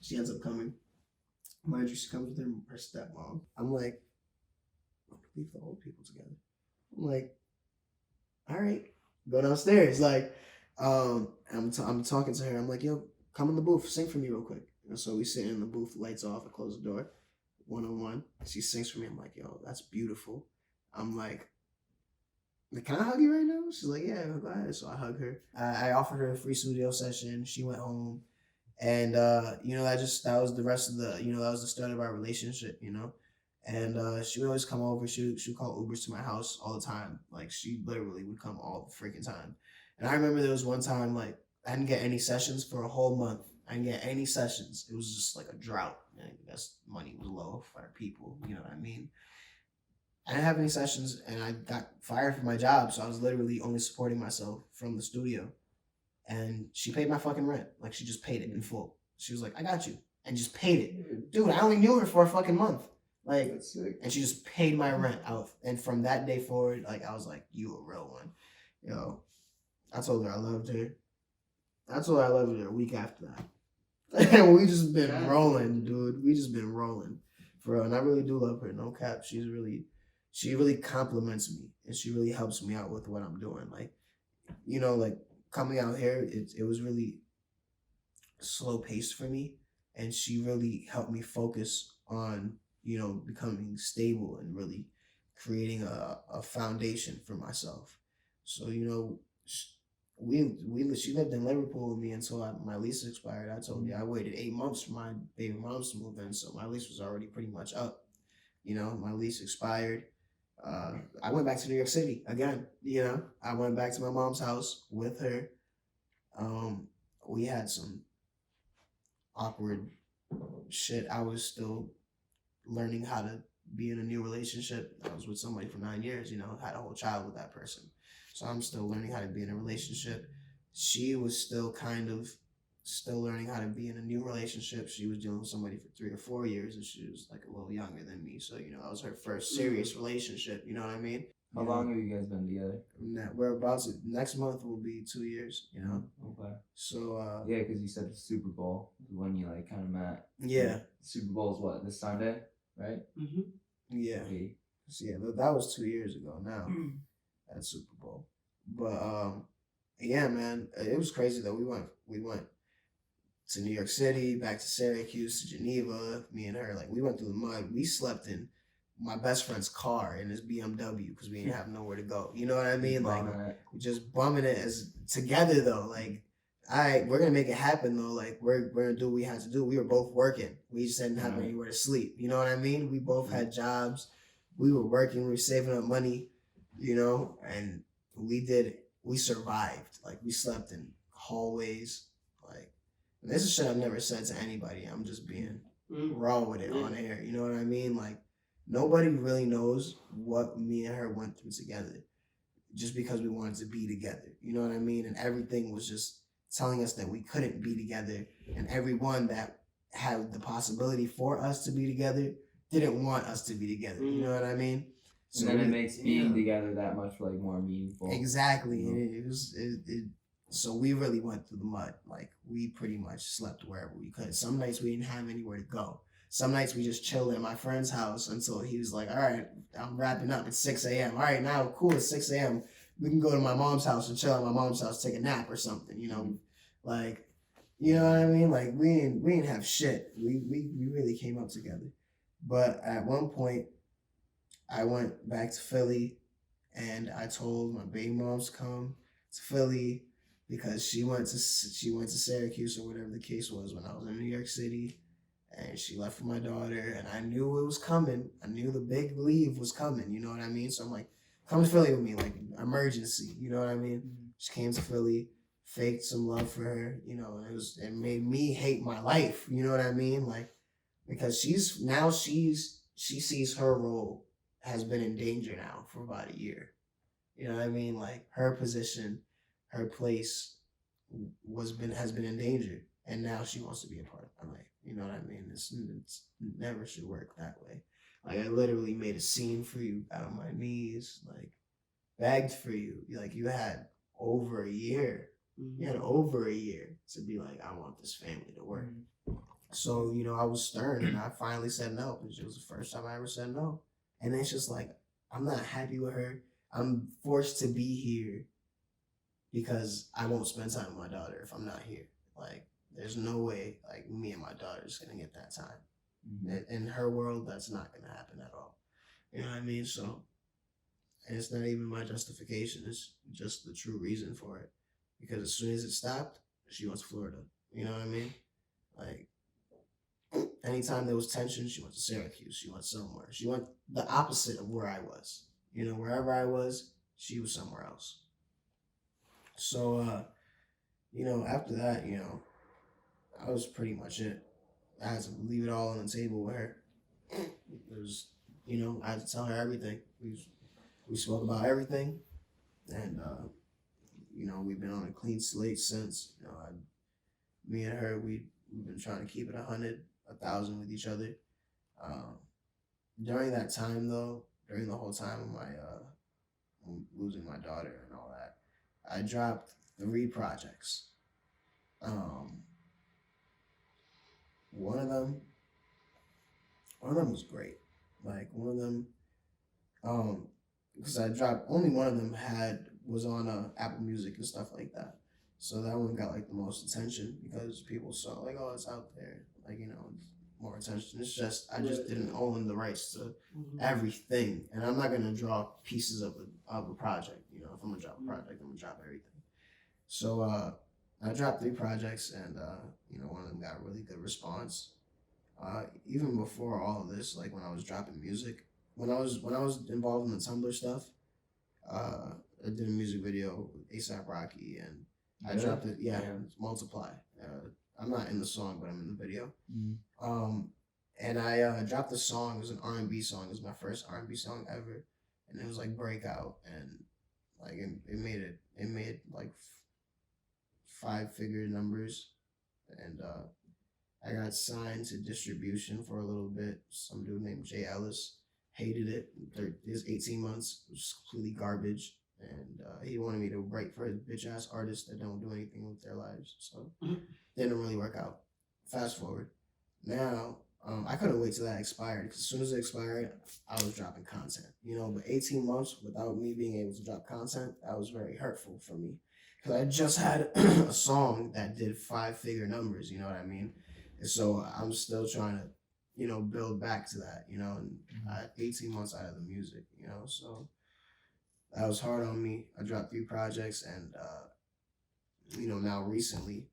She ends up coming. Mind you, she comes with her stepmom. I'm like, leave the old people together. I'm like, all right, go downstairs. Like, I'm talking to her. I'm like, yo, come in the booth, sing for me real quick. And so we sit in the booth, lights off, I close the door, one-on-one. She sings for me. I'm like, yo, that's beautiful. I'm like, can I hug you right now? She's like, yeah, go ahead. So I hug her. I offered her a free studio session. She went home. And, you know, that was the rest of that was the start of our relationship, you know? And she would always come over. She would call Ubers to my house all the time. Like, she literally would come all the freaking time. And I remember there was one time, like, I didn't get any sessions for a whole month. I didn't get any sessions. It was just like a drought. I guess money was low for people. You know what I mean? I didn't have any sessions, and I got fired from my job, so I was literally only supporting myself from the studio. And she paid my fucking rent. Like, she just paid it in full. She was like, I got you. And just paid it. Dude, I only knew her for a fucking month. Like, That's sick. and she just paid my rent out. And from that day forward, like, I was like, you a real one. Yo, I told her I loved her. I told her I loved her a week after that. And we just been rolling, dude. We just been rolling. For real. And I really do love her. No cap. She really compliments me. And she really helps me out with what I'm doing. Like, you know, like, coming out here, it was really slow paced for me, and she really helped me focus on, you know, becoming stable and really creating a foundation for myself. So, you know, she lived in Liverpool with me until my lease expired. I told you I waited 8 months for my baby moms to move in, so my lease was already pretty much up. You know, my lease expired. I went back to New York City again. You know, I went back to my mom's house with her. We had some awkward shit. I was still learning how to be in a new relationship. I was with somebody for 9 years, you know, had a whole child with that person. So I'm still learning how to be in a relationship. She was still learning how to be in a new relationship. She was dealing with somebody for 3 or 4 years, and she was like a little younger than me. So, you know, that was her first serious relationship. You know what I mean? How long have you guys been together? We're about to, next month will be 2 years, you know? Okay. So, Yeah, because you said the Super Bowl is when you like kind of met. yeah. The Super Bowl is what, this Sunday, right? Mm-hmm. Yeah. Okay. So, yeah, that was 2 years ago now, at Super Bowl. But, yeah, man, it was crazy though. We went to New York City, back to Syracuse, to Geneva, me and her. Like, we went through the mud. We slept in my best friend's car in his BMW because we didn't have nowhere to go. You know what I mean? Like, just bumming it as together though. Like, all right, we're gonna make it happen though. Like, we're gonna do what we had to do. We were both working. We just didn't have anywhere to sleep. You know what I mean? We both had jobs. We were working. We were saving up money. You know, and we did it. We survived. Like, we slept in hallways. Like, and this is shit I've never said to anybody. I'm just being raw with it on air. You know what I mean? Like, nobody really knows what me and her went through together just because we wanted to be together. You know what I mean? And everything was just telling us that we couldn't be together. And everyone that had the possibility for us to be together didn't want us to be together. You know what I mean? So and then it makes being together that much like more meaningful. Exactly. So we really went through the mud. Like, we pretty much slept wherever we could. Some nights we didn't have anywhere to go. Some nights we just chilled at my friend's house until he was like, all right, I'm wrapping up. It's 6 a.m. All right, now, cool, it's 6 a.m. We can go to my mom's house and chill at my mom's house, take a nap or something, you know? Like, you know what I mean? Like, we didn't have shit. We really came up together. But at one point, I went back to Philly, and I told my baby moms to come to Philly because she went to Syracuse or whatever the case was when I was in New York City. And she left for my daughter, and I knew it was coming. I knew the big leave was coming, you know what I mean? So I'm like, come to Philly with me, like, emergency, you know what I mean? She came to Philly, faked some love for her, you know, and it made me hate my life, you know what I mean? Like, because she sees her role has been in danger now for about a year. You know what I mean? Like, her position, her place has been in danger, and now she wants to be a part of my life. You know what I mean? It's never should work that way. Like, I literally made a scene for you out on my knees, like, begged for you. Like, you had over a year. You had over a year to be like, I want this family to work. So, you know, I was stern, and I finally said no. It was the first time I ever said no. And it's just like, I'm not happy with her. I'm forced to be here because I won't spend time with my daughter if I'm not here. Like, there's no way, like, me and my daughter's gonna get that time. In her world, that's not gonna happen at all. You know what I mean? So, and it's not even my justification. It's just the true reason for it. Because as soon as it stopped, she went to Florida. You know what I mean? Like, anytime there was tension, she went to Syracuse. She went somewhere. She went the opposite of where I was. You know, wherever I was, she was somewhere else. So, after that, that was pretty much it. I had to leave it all on the table with her. It was, I had to tell her everything. We spoke about everything, and we've been on a clean slate since. Me and her, we've been trying to keep it 100, 1,000 with each other. During that time, though, during the whole time of my losing my daughter and all that, I dropped 3 projects. One of them was great. Like one of them, because I dropped only one of them was on Apple Music and stuff like that. So that one got like the most attention because people saw like, oh, it's out there, like more attention. It's just I just didn't own the rights to everything, and I'm not gonna draw pieces of a project. If I'm gonna drop a project, I'm gonna drop everything. So I dropped 3 projects, and one of them got a really good response. Even before all of this, like when I was dropping music, when I was involved in the Tumblr stuff, I did a music video with A$AP Rocky, and I dropped it. Yeah, it's Multiply. I'm not in the song, but I'm in the video. And I dropped the song. It was an R&B song. It was my first R&B song ever, and it was like breakout, and like it made like 5-figure numbers, and I got signed to distribution for a little bit. Some dude named Jay Ellis hated it. His 18 months was completely garbage, and he wanted me to write for his bitch ass artists that don't do anything with their lives. So didn't really work out. Fast forward, now I couldn't wait till that expired, because as soon as it expired, I was dropping content. But 18 months without me being able to drop content, that was very hurtful for me, because I just had a song that did 5-figure numbers. You know what I mean? And so I'm still trying to, build back to that. And I had 18 months out of the music. So that was hard on me. I dropped 3 projects, and now recently,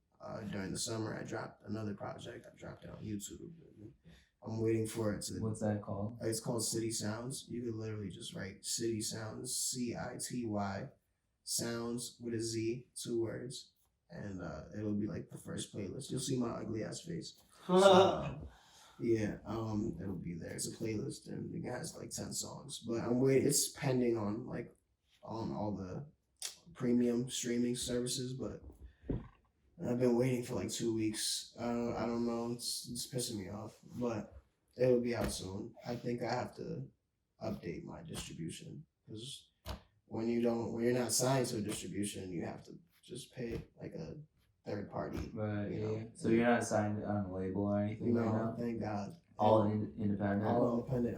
during the summer, I dropped another project. I dropped it on YouTube. I'm waiting for it to. What's that called? It's called City Sounds. You could literally just write City Sounds, CITY, Sounds with a Z, 2 words, and it'll be like the first playlist. You'll see my ugly ass face. So, yeah, it'll be there. It's a playlist, and it has like 10 songs. But I'm waiting. It's pending on all the premium streaming services, but I've been waiting for like 2 weeks. I don't know. It's pissing me off, but it'll be out soon. I think I have to update my distribution, because when you're not signed to a distribution, you have to just pay like a third party. Right. Yeah. So you're not signed on a label or anything right now? Thank God. All independent. All independent.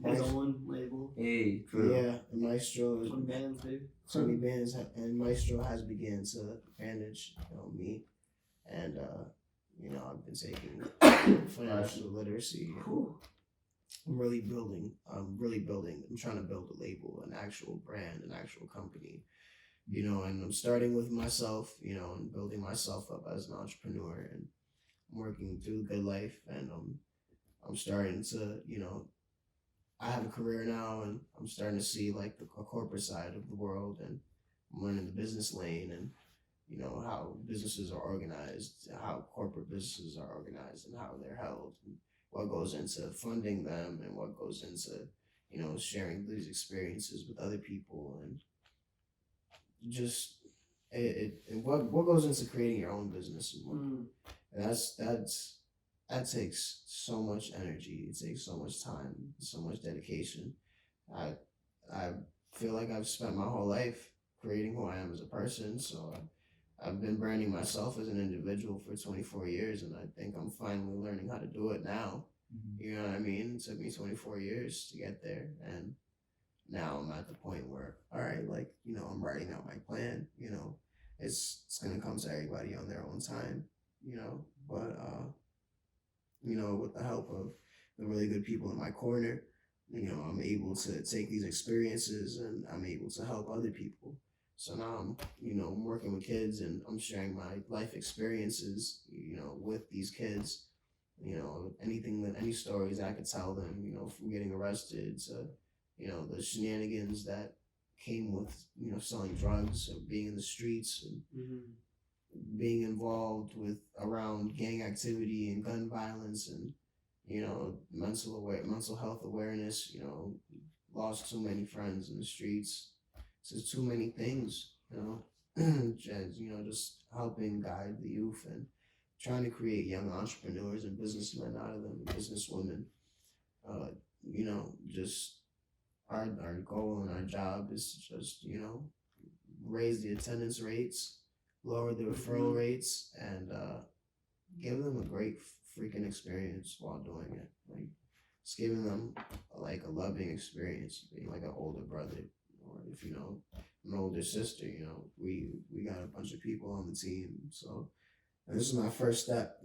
His own label. Hey, true. Yeah, and Maestro. 20 bands, baby. 20 bands, and Maestro has began to manage me, and I've been taking financial literacy. I'm really building. I'm trying to build a label, an actual brand, an actual company. And I'm starting with myself, and building myself up as an entrepreneur, and I'm working through good life, and I'm starting to, I have a career now, and I'm starting to see like a corporate side of the world, and I'm learning the business lane, and how businesses are organized, how corporate businesses are organized, and how they're held, and what goes into funding them, and what goes into sharing these experiences with other people, and just what goes into creating your own business, and that takes so much energy. It takes so much time, so much dedication. I feel like I've spent my whole life creating who I am as a person. So I've been branding myself as an individual for 24 years, and I think I'm finally learning how to do it now. You know what I mean? It took me 24 years to get there, and now I'm at the point where, all right, like, I'm writing out my plan. It's gonna come to everybody on their own time. But with the help of the really good people in my corner, I'm able to take these experiences, and I'm able to help other people. So now I'm working with kids, and I'm sharing my life experiences, with these kids, any stories I could tell them, from getting arrested to, the shenanigans that came with, selling drugs or being in the streets, and being involved with around gang activity and gun violence and mental health awareness. Lost too many friends in the streets. So too many things. Just helping guide the youth and trying to create young entrepreneurs and businessmen out of them, businesswomen. Just our goal and our job is to just raise the attendance rates, lower the referral rates, and give them a great freaking experience while doing it. Like, it's giving them like a loving experience, being like an older brother, or if an older sister. We got a bunch of people on the team, so and this is my first step.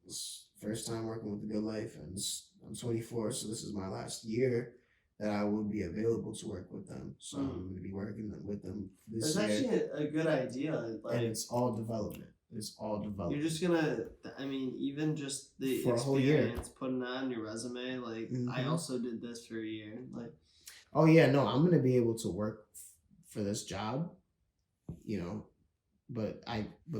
It's first time working with the Good Life, and I'm 24, so this is my last year that I will be available to work with them. So I'm going to be working with them this That's year. actually a good idea. And it's all development. It's all development. You're just gonna, even just the For a whole year. experience, putting that on your resume. Like, I also did this for a year. Like, oh yeah, no, I'm gonna be able to work for this job, but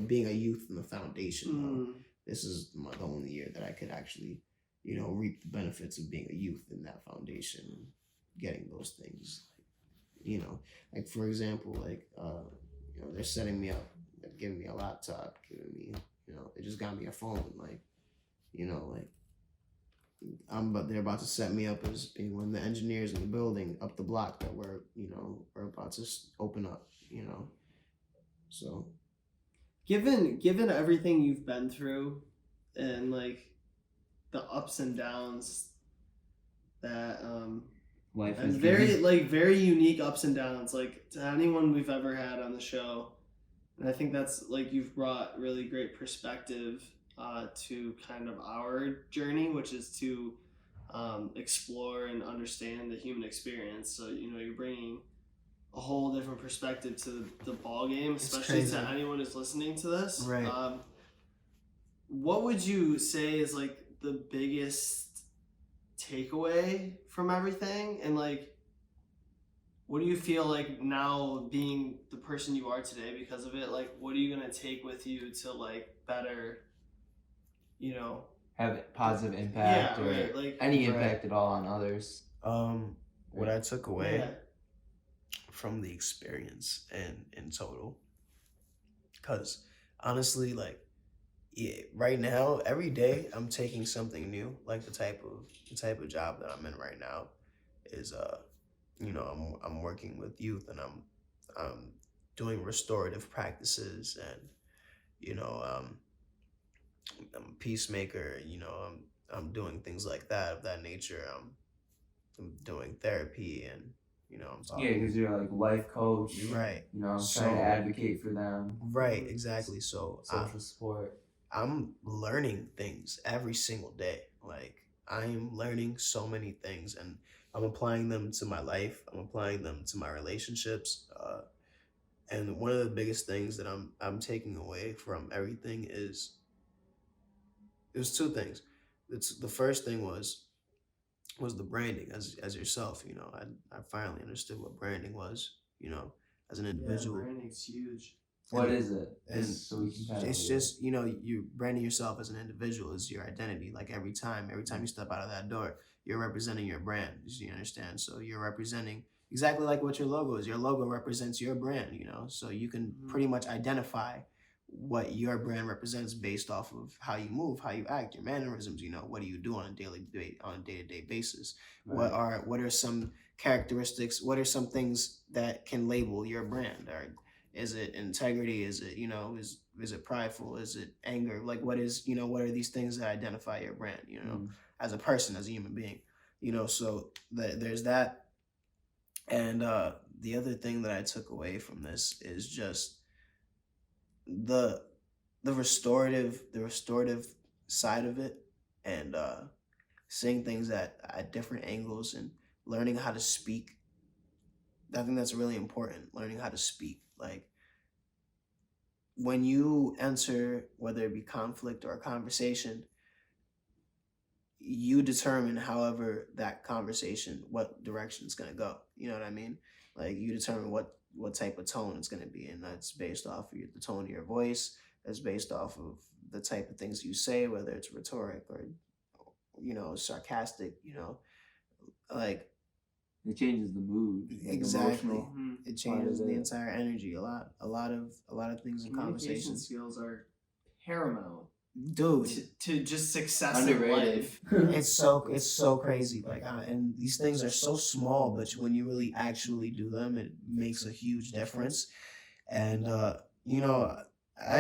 being a youth in the foundation, though, this is the only year that I could actually, reap the benefits of being a youth in that foundation and getting those things. Like for example, they're setting me up, they're giving me a laptop, giving me, they just got me a phone, but they're about to set me up as being one of the engineers in the building up the block that we're about to open up, so. given everything you've been through, and like the ups and downs that Life and is very unique ups and downs, like to anyone we've ever had on the show, and I think that's like you've brought really great perspective to kind of our journey, which is to explore and understand the human experience. So you're bringing a whole different perspective to the ball game, especially to anyone who's listening to this. Right. What would you say is like the biggest takeaway from everything, and like what do you feel like now being the person you are today because of it? Like, what are you gonna take with you to like better, have a positive impact, or right, like any impact at all on others? What I took away Yeah. from the experience and in total, because honestly, right now, every day I'm taking something new. Like the type of job that I'm in right now is I'm working with youth, and I'm doing restorative practices, and I'm a peacemaker. I'm doing things like that, of that nature. I'm doing therapy, and I'm talking. Yeah, because you're like life coach, Right. Trying to advocate for them. Right, exactly. So Social support. I'm learning things every single day. Like, I'm learning so many things, and I'm applying them to my life. I'm applying them to my relationships. And one of the biggest things that I'm taking away from everything is, there's two things. The first thing was the branding as yourself. I finally understood what branding was, as an individual. Yeah, branding's huge. What is it? And So we can kind of it's just, you branding yourself as an individual is your identity. Like every time you step out of that door, you're representing your brand. You understand? So you're representing exactly like what your logo is. Your logo represents your brand, so you can pretty much identify what your brand represents based off of how you move, how you act, your mannerisms. What do you do on a day-to-day basis? Right. What are some characteristics? What are some things that can label your brand? Or is it integrity? Is it is it prideful? Is it anger? Like, what are these things that identify your brand? As a person, as a human being. So there's that. And the other thing that I took away from this is just the restorative side of it, and seeing things at different angles, and learning how to speak. I think that's really important, learning how to speak. Like, when you enter, whether it be conflict or a conversation, you determine, however, that conversation, what direction it's going to go. You know what I mean? Like, you determine what type of tone it's going to be, and that's based off of the tone of your voice, is based off of the type of things you say, whether it's rhetoric or, sarcastic, like It changes the mood. the exactly. emotional It part changes of the it. entire energy a lot. A lot of things in Communication conversations. skills are paramount Dude, to just success in Underrated. life. it's so crazy. Like, and these things are so small, but when you really actually do them, it makes a huge difference. And I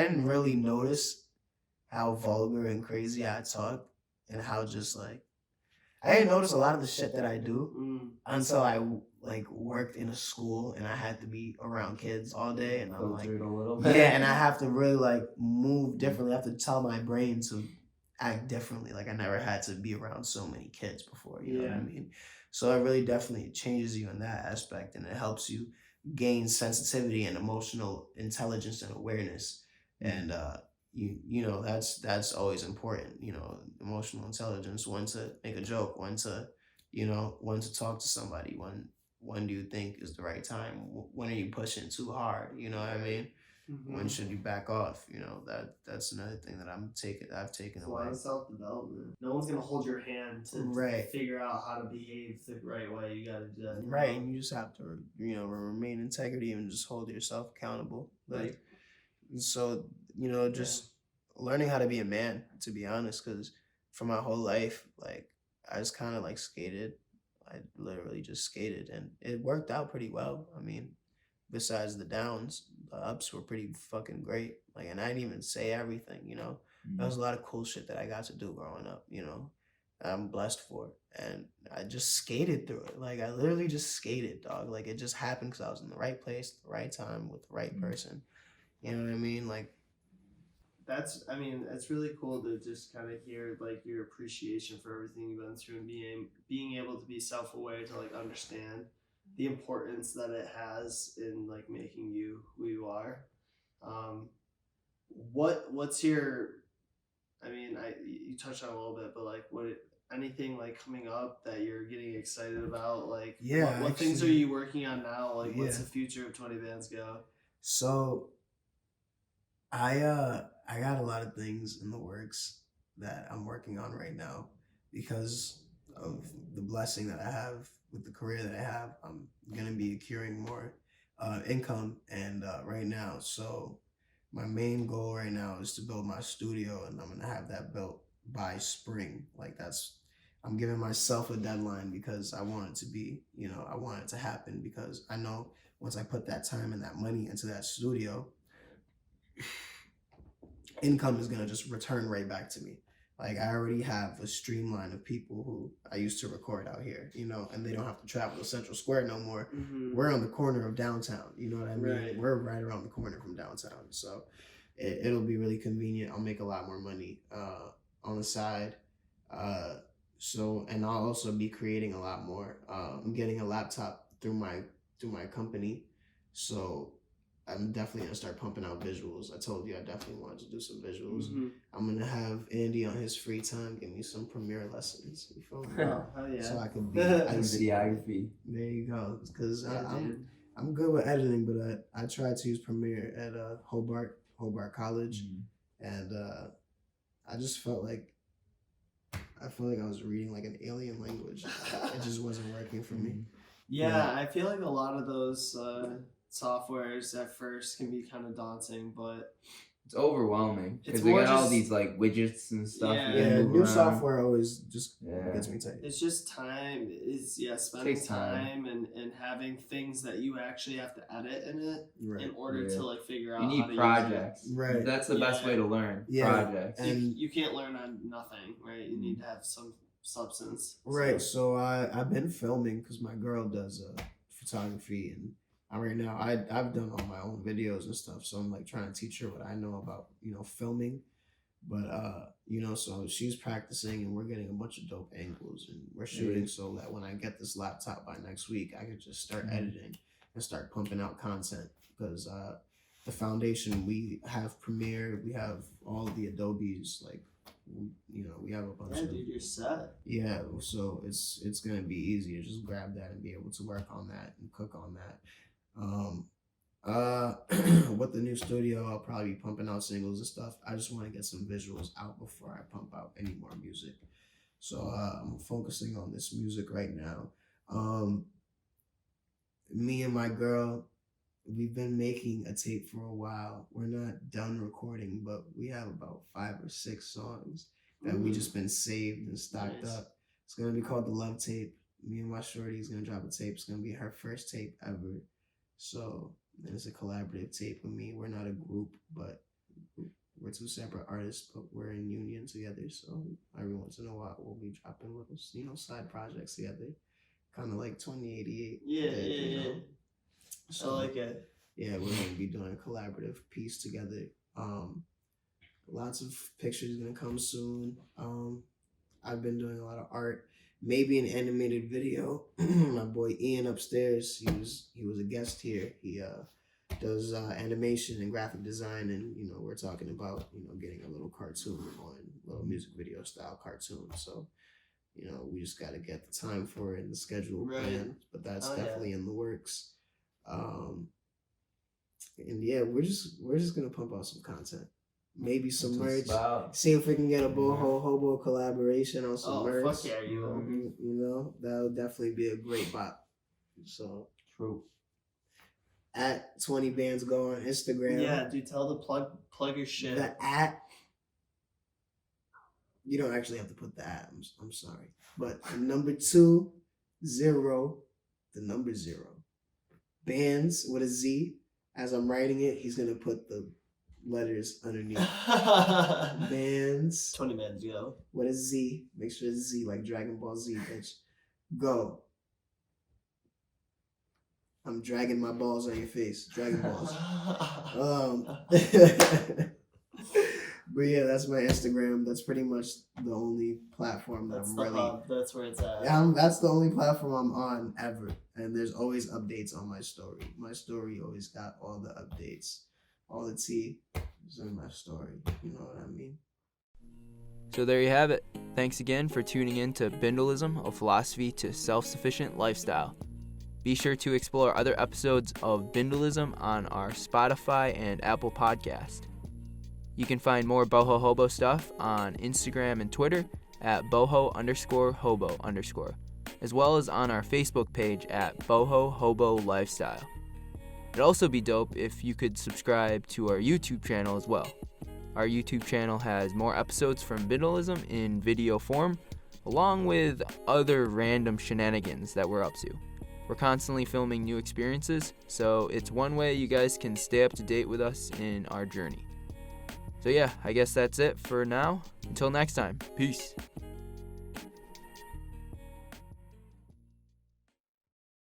didn't really notice how vulgar and crazy I talk, and how just like I didn't notice a lot of the shit that I do until I like worked in a school and I had to be around kids all day, and I'm like, Filtered a little bit. yeah, and I have to really like move differently. I have to tell my brain to act differently. Like I never had to be around so many kids before. You know what I Yeah. mean? So it really definitely changes you in that aspect, and it helps you gain sensitivity and emotional intelligence and awareness. And that's always important. Emotional intelligence. When to make a joke. When to talk to somebody. When do you think is the right time? When are you pushing too hard? You know what I mean? When should you back off? That's another thing that I've taken It's a lot away. of self-development. No one's gonna hold your hand to Right. figure out how to behave the right way. You gotta do that. Right, and you just have to, remain integrity and just hold yourself accountable. Like, so, just learning how to be a man, to be honest, because for my whole life, like, I just kind of like skated. I literally just skated, and it worked out pretty well. I mean, besides the downs, the ups were pretty fucking great. Like, and I didn't even say everything, There was a lot of cool shit that I got to do growing up, I'm blessed for. And I just skated through it. Like, I literally just skated, dog. Like, it just happened because I was in the right place, the right time, with the right person. You know what I mean? Like, it's really cool to just kind of hear like your appreciation for everything you've been through, and being able to be self-aware to like understand the importance that it has in like making you who you are. What's your, you touched on it a little bit, but like anything like coming up that you're getting excited about? Like, Yeah, what things are actually- you working on now? Like, what's Yeah. the future of 20BandzGo? So I got a lot of things in the works that I'm working on right now because of the blessing that I have with the career that I have. I'm gonna be accruing more income, and right now, so my main goal right now is to build my studio, and I'm gonna have that built by spring. Like, I'm giving myself a deadline because I want it to be, I want it to happen, because I know once I put that time and that money into that studio, income is gonna just return right back to me. Like, I already have a streamline of people who I used to record out here, and they don't have to travel to Central Square no more. We're on the corner of downtown, you know what I mean? Right. We're right around the corner from downtown, so it'll be really convenient. I'll make a lot more money on the side. And I'll also be creating a lot more. I'm getting a laptop through my company, so I'm definitely gonna start pumping out visuals. I told you I definitely wanted to do some visuals. I'm gonna have Andy on his free time give me some Premiere lessons. You feel me? Oh, hell yeah. So I can be. Videography. There you go. Because Yeah, dude. I'm good with editing, but I tried to use Premiere at Hobart College, and I just felt like I was reading like an alien language. It just wasn't working for me. Yeah, I feel like a lot of those softwares at first can be kind of daunting, but It's overwhelming It's because they more got all just- these like widgets and stuff. Yeah. you gotta Yeah, move new around. software always just Yeah. gets me tight. it's just time. Spending Takes time. time and having things that you actually have to edit in it Right. in order Yeah. to like figure out You how need to use projects. Right. That's the best Yeah. way to learn. Yeah. Projects. it. And You can't learn on nothing, right? You need to have some substance. right, so I've been filming because my girl does photography, and I've done all my own videos and stuff, so I'm like trying to teach her what I know about filming, but so she's practicing, and we're getting a bunch of dope angles, and we're shooting so that when I get this laptop by next week, I could just start editing and start pumping out content, because the foundation, we have Premiere, we have all of the Adobes, like we have a bunch Yeah, of dude, you're set. yeah, so it's gonna be easy to just grab that and be able to work on that and cook on that. With the new studio, I'll probably be pumping out singles and stuff. I just want to get some visuals out before I pump out any more music. So I'm focusing on this music right now. Me and my girl, we've been making a tape for a while. We're not done recording, but we have about 5 or 6 songs that we just been saved and stocked up. It's gonna be called The Love Tape. Me and my shorty is gonna drop a tape. It's gonna be her first tape ever. So it's a collaborative tape with me. We're not a group, but we're 2 separate artists, but we're in union together. So every once in a while, we'll be dropping little, side projects together, kind of like 2088. Yeah. So, I like it. Yeah, we're gonna be doing a collaborative piece together. Lots of pictures gonna come soon. I've been doing a lot of art. Maybe an animated video. My boy Ian upstairs, he was a guest here. He does animation and graphic design, and we're talking about getting a little cartoon going, little music video style cartoon. So we just got to get the time for it and the schedule planned, but that's definitely in the works. And yeah, we're just gonna pump out some content. Maybe some merch. See if we can get a Boho Hobo collaboration on some merch. Fuck yeah, you will. That would definitely be a great bop. So True. At 20BandzGo on Instagram. Yeah, dude, tell the plug your shit. The at. You don't actually have to put the at. I'm sorry, but the number 20, the number 0. Bands with a Z. As I'm writing it, he's gonna put the letters underneath. Bands 20BandzGo with a Z. Make sure it's Z like Dragon Ball Z, bitch. Go. I'm dragging my balls on your face. Dragon Balls. But yeah, that's my Instagram. That's pretty much the only platform that That's where it's at. Yeah, that's the only platform I'm on ever. And there's always updates on my story. My story always got all the updates. All the tea is in my story. You know what I mean? So there you have it. Thanks again for tuning in to Bindlism, a philosophy to self-sufficient lifestyle. Be sure to explore other episodes of Bindlism on our Spotify and Apple podcast. You can find more Boho Hobo stuff on Instagram and Twitter at Boho_Hobo_, as well as on our Facebook page at Boho Hobo Lifestyle. It'd also be dope if you could subscribe to our YouTube channel as well. Our YouTube channel has more episodes from Bindlism in video form, along with other random shenanigans that we're up to. We're constantly filming new experiences, so it's one way you guys can stay up to date with us in our journey. So yeah, I guess that's it for now. Until next time, peace.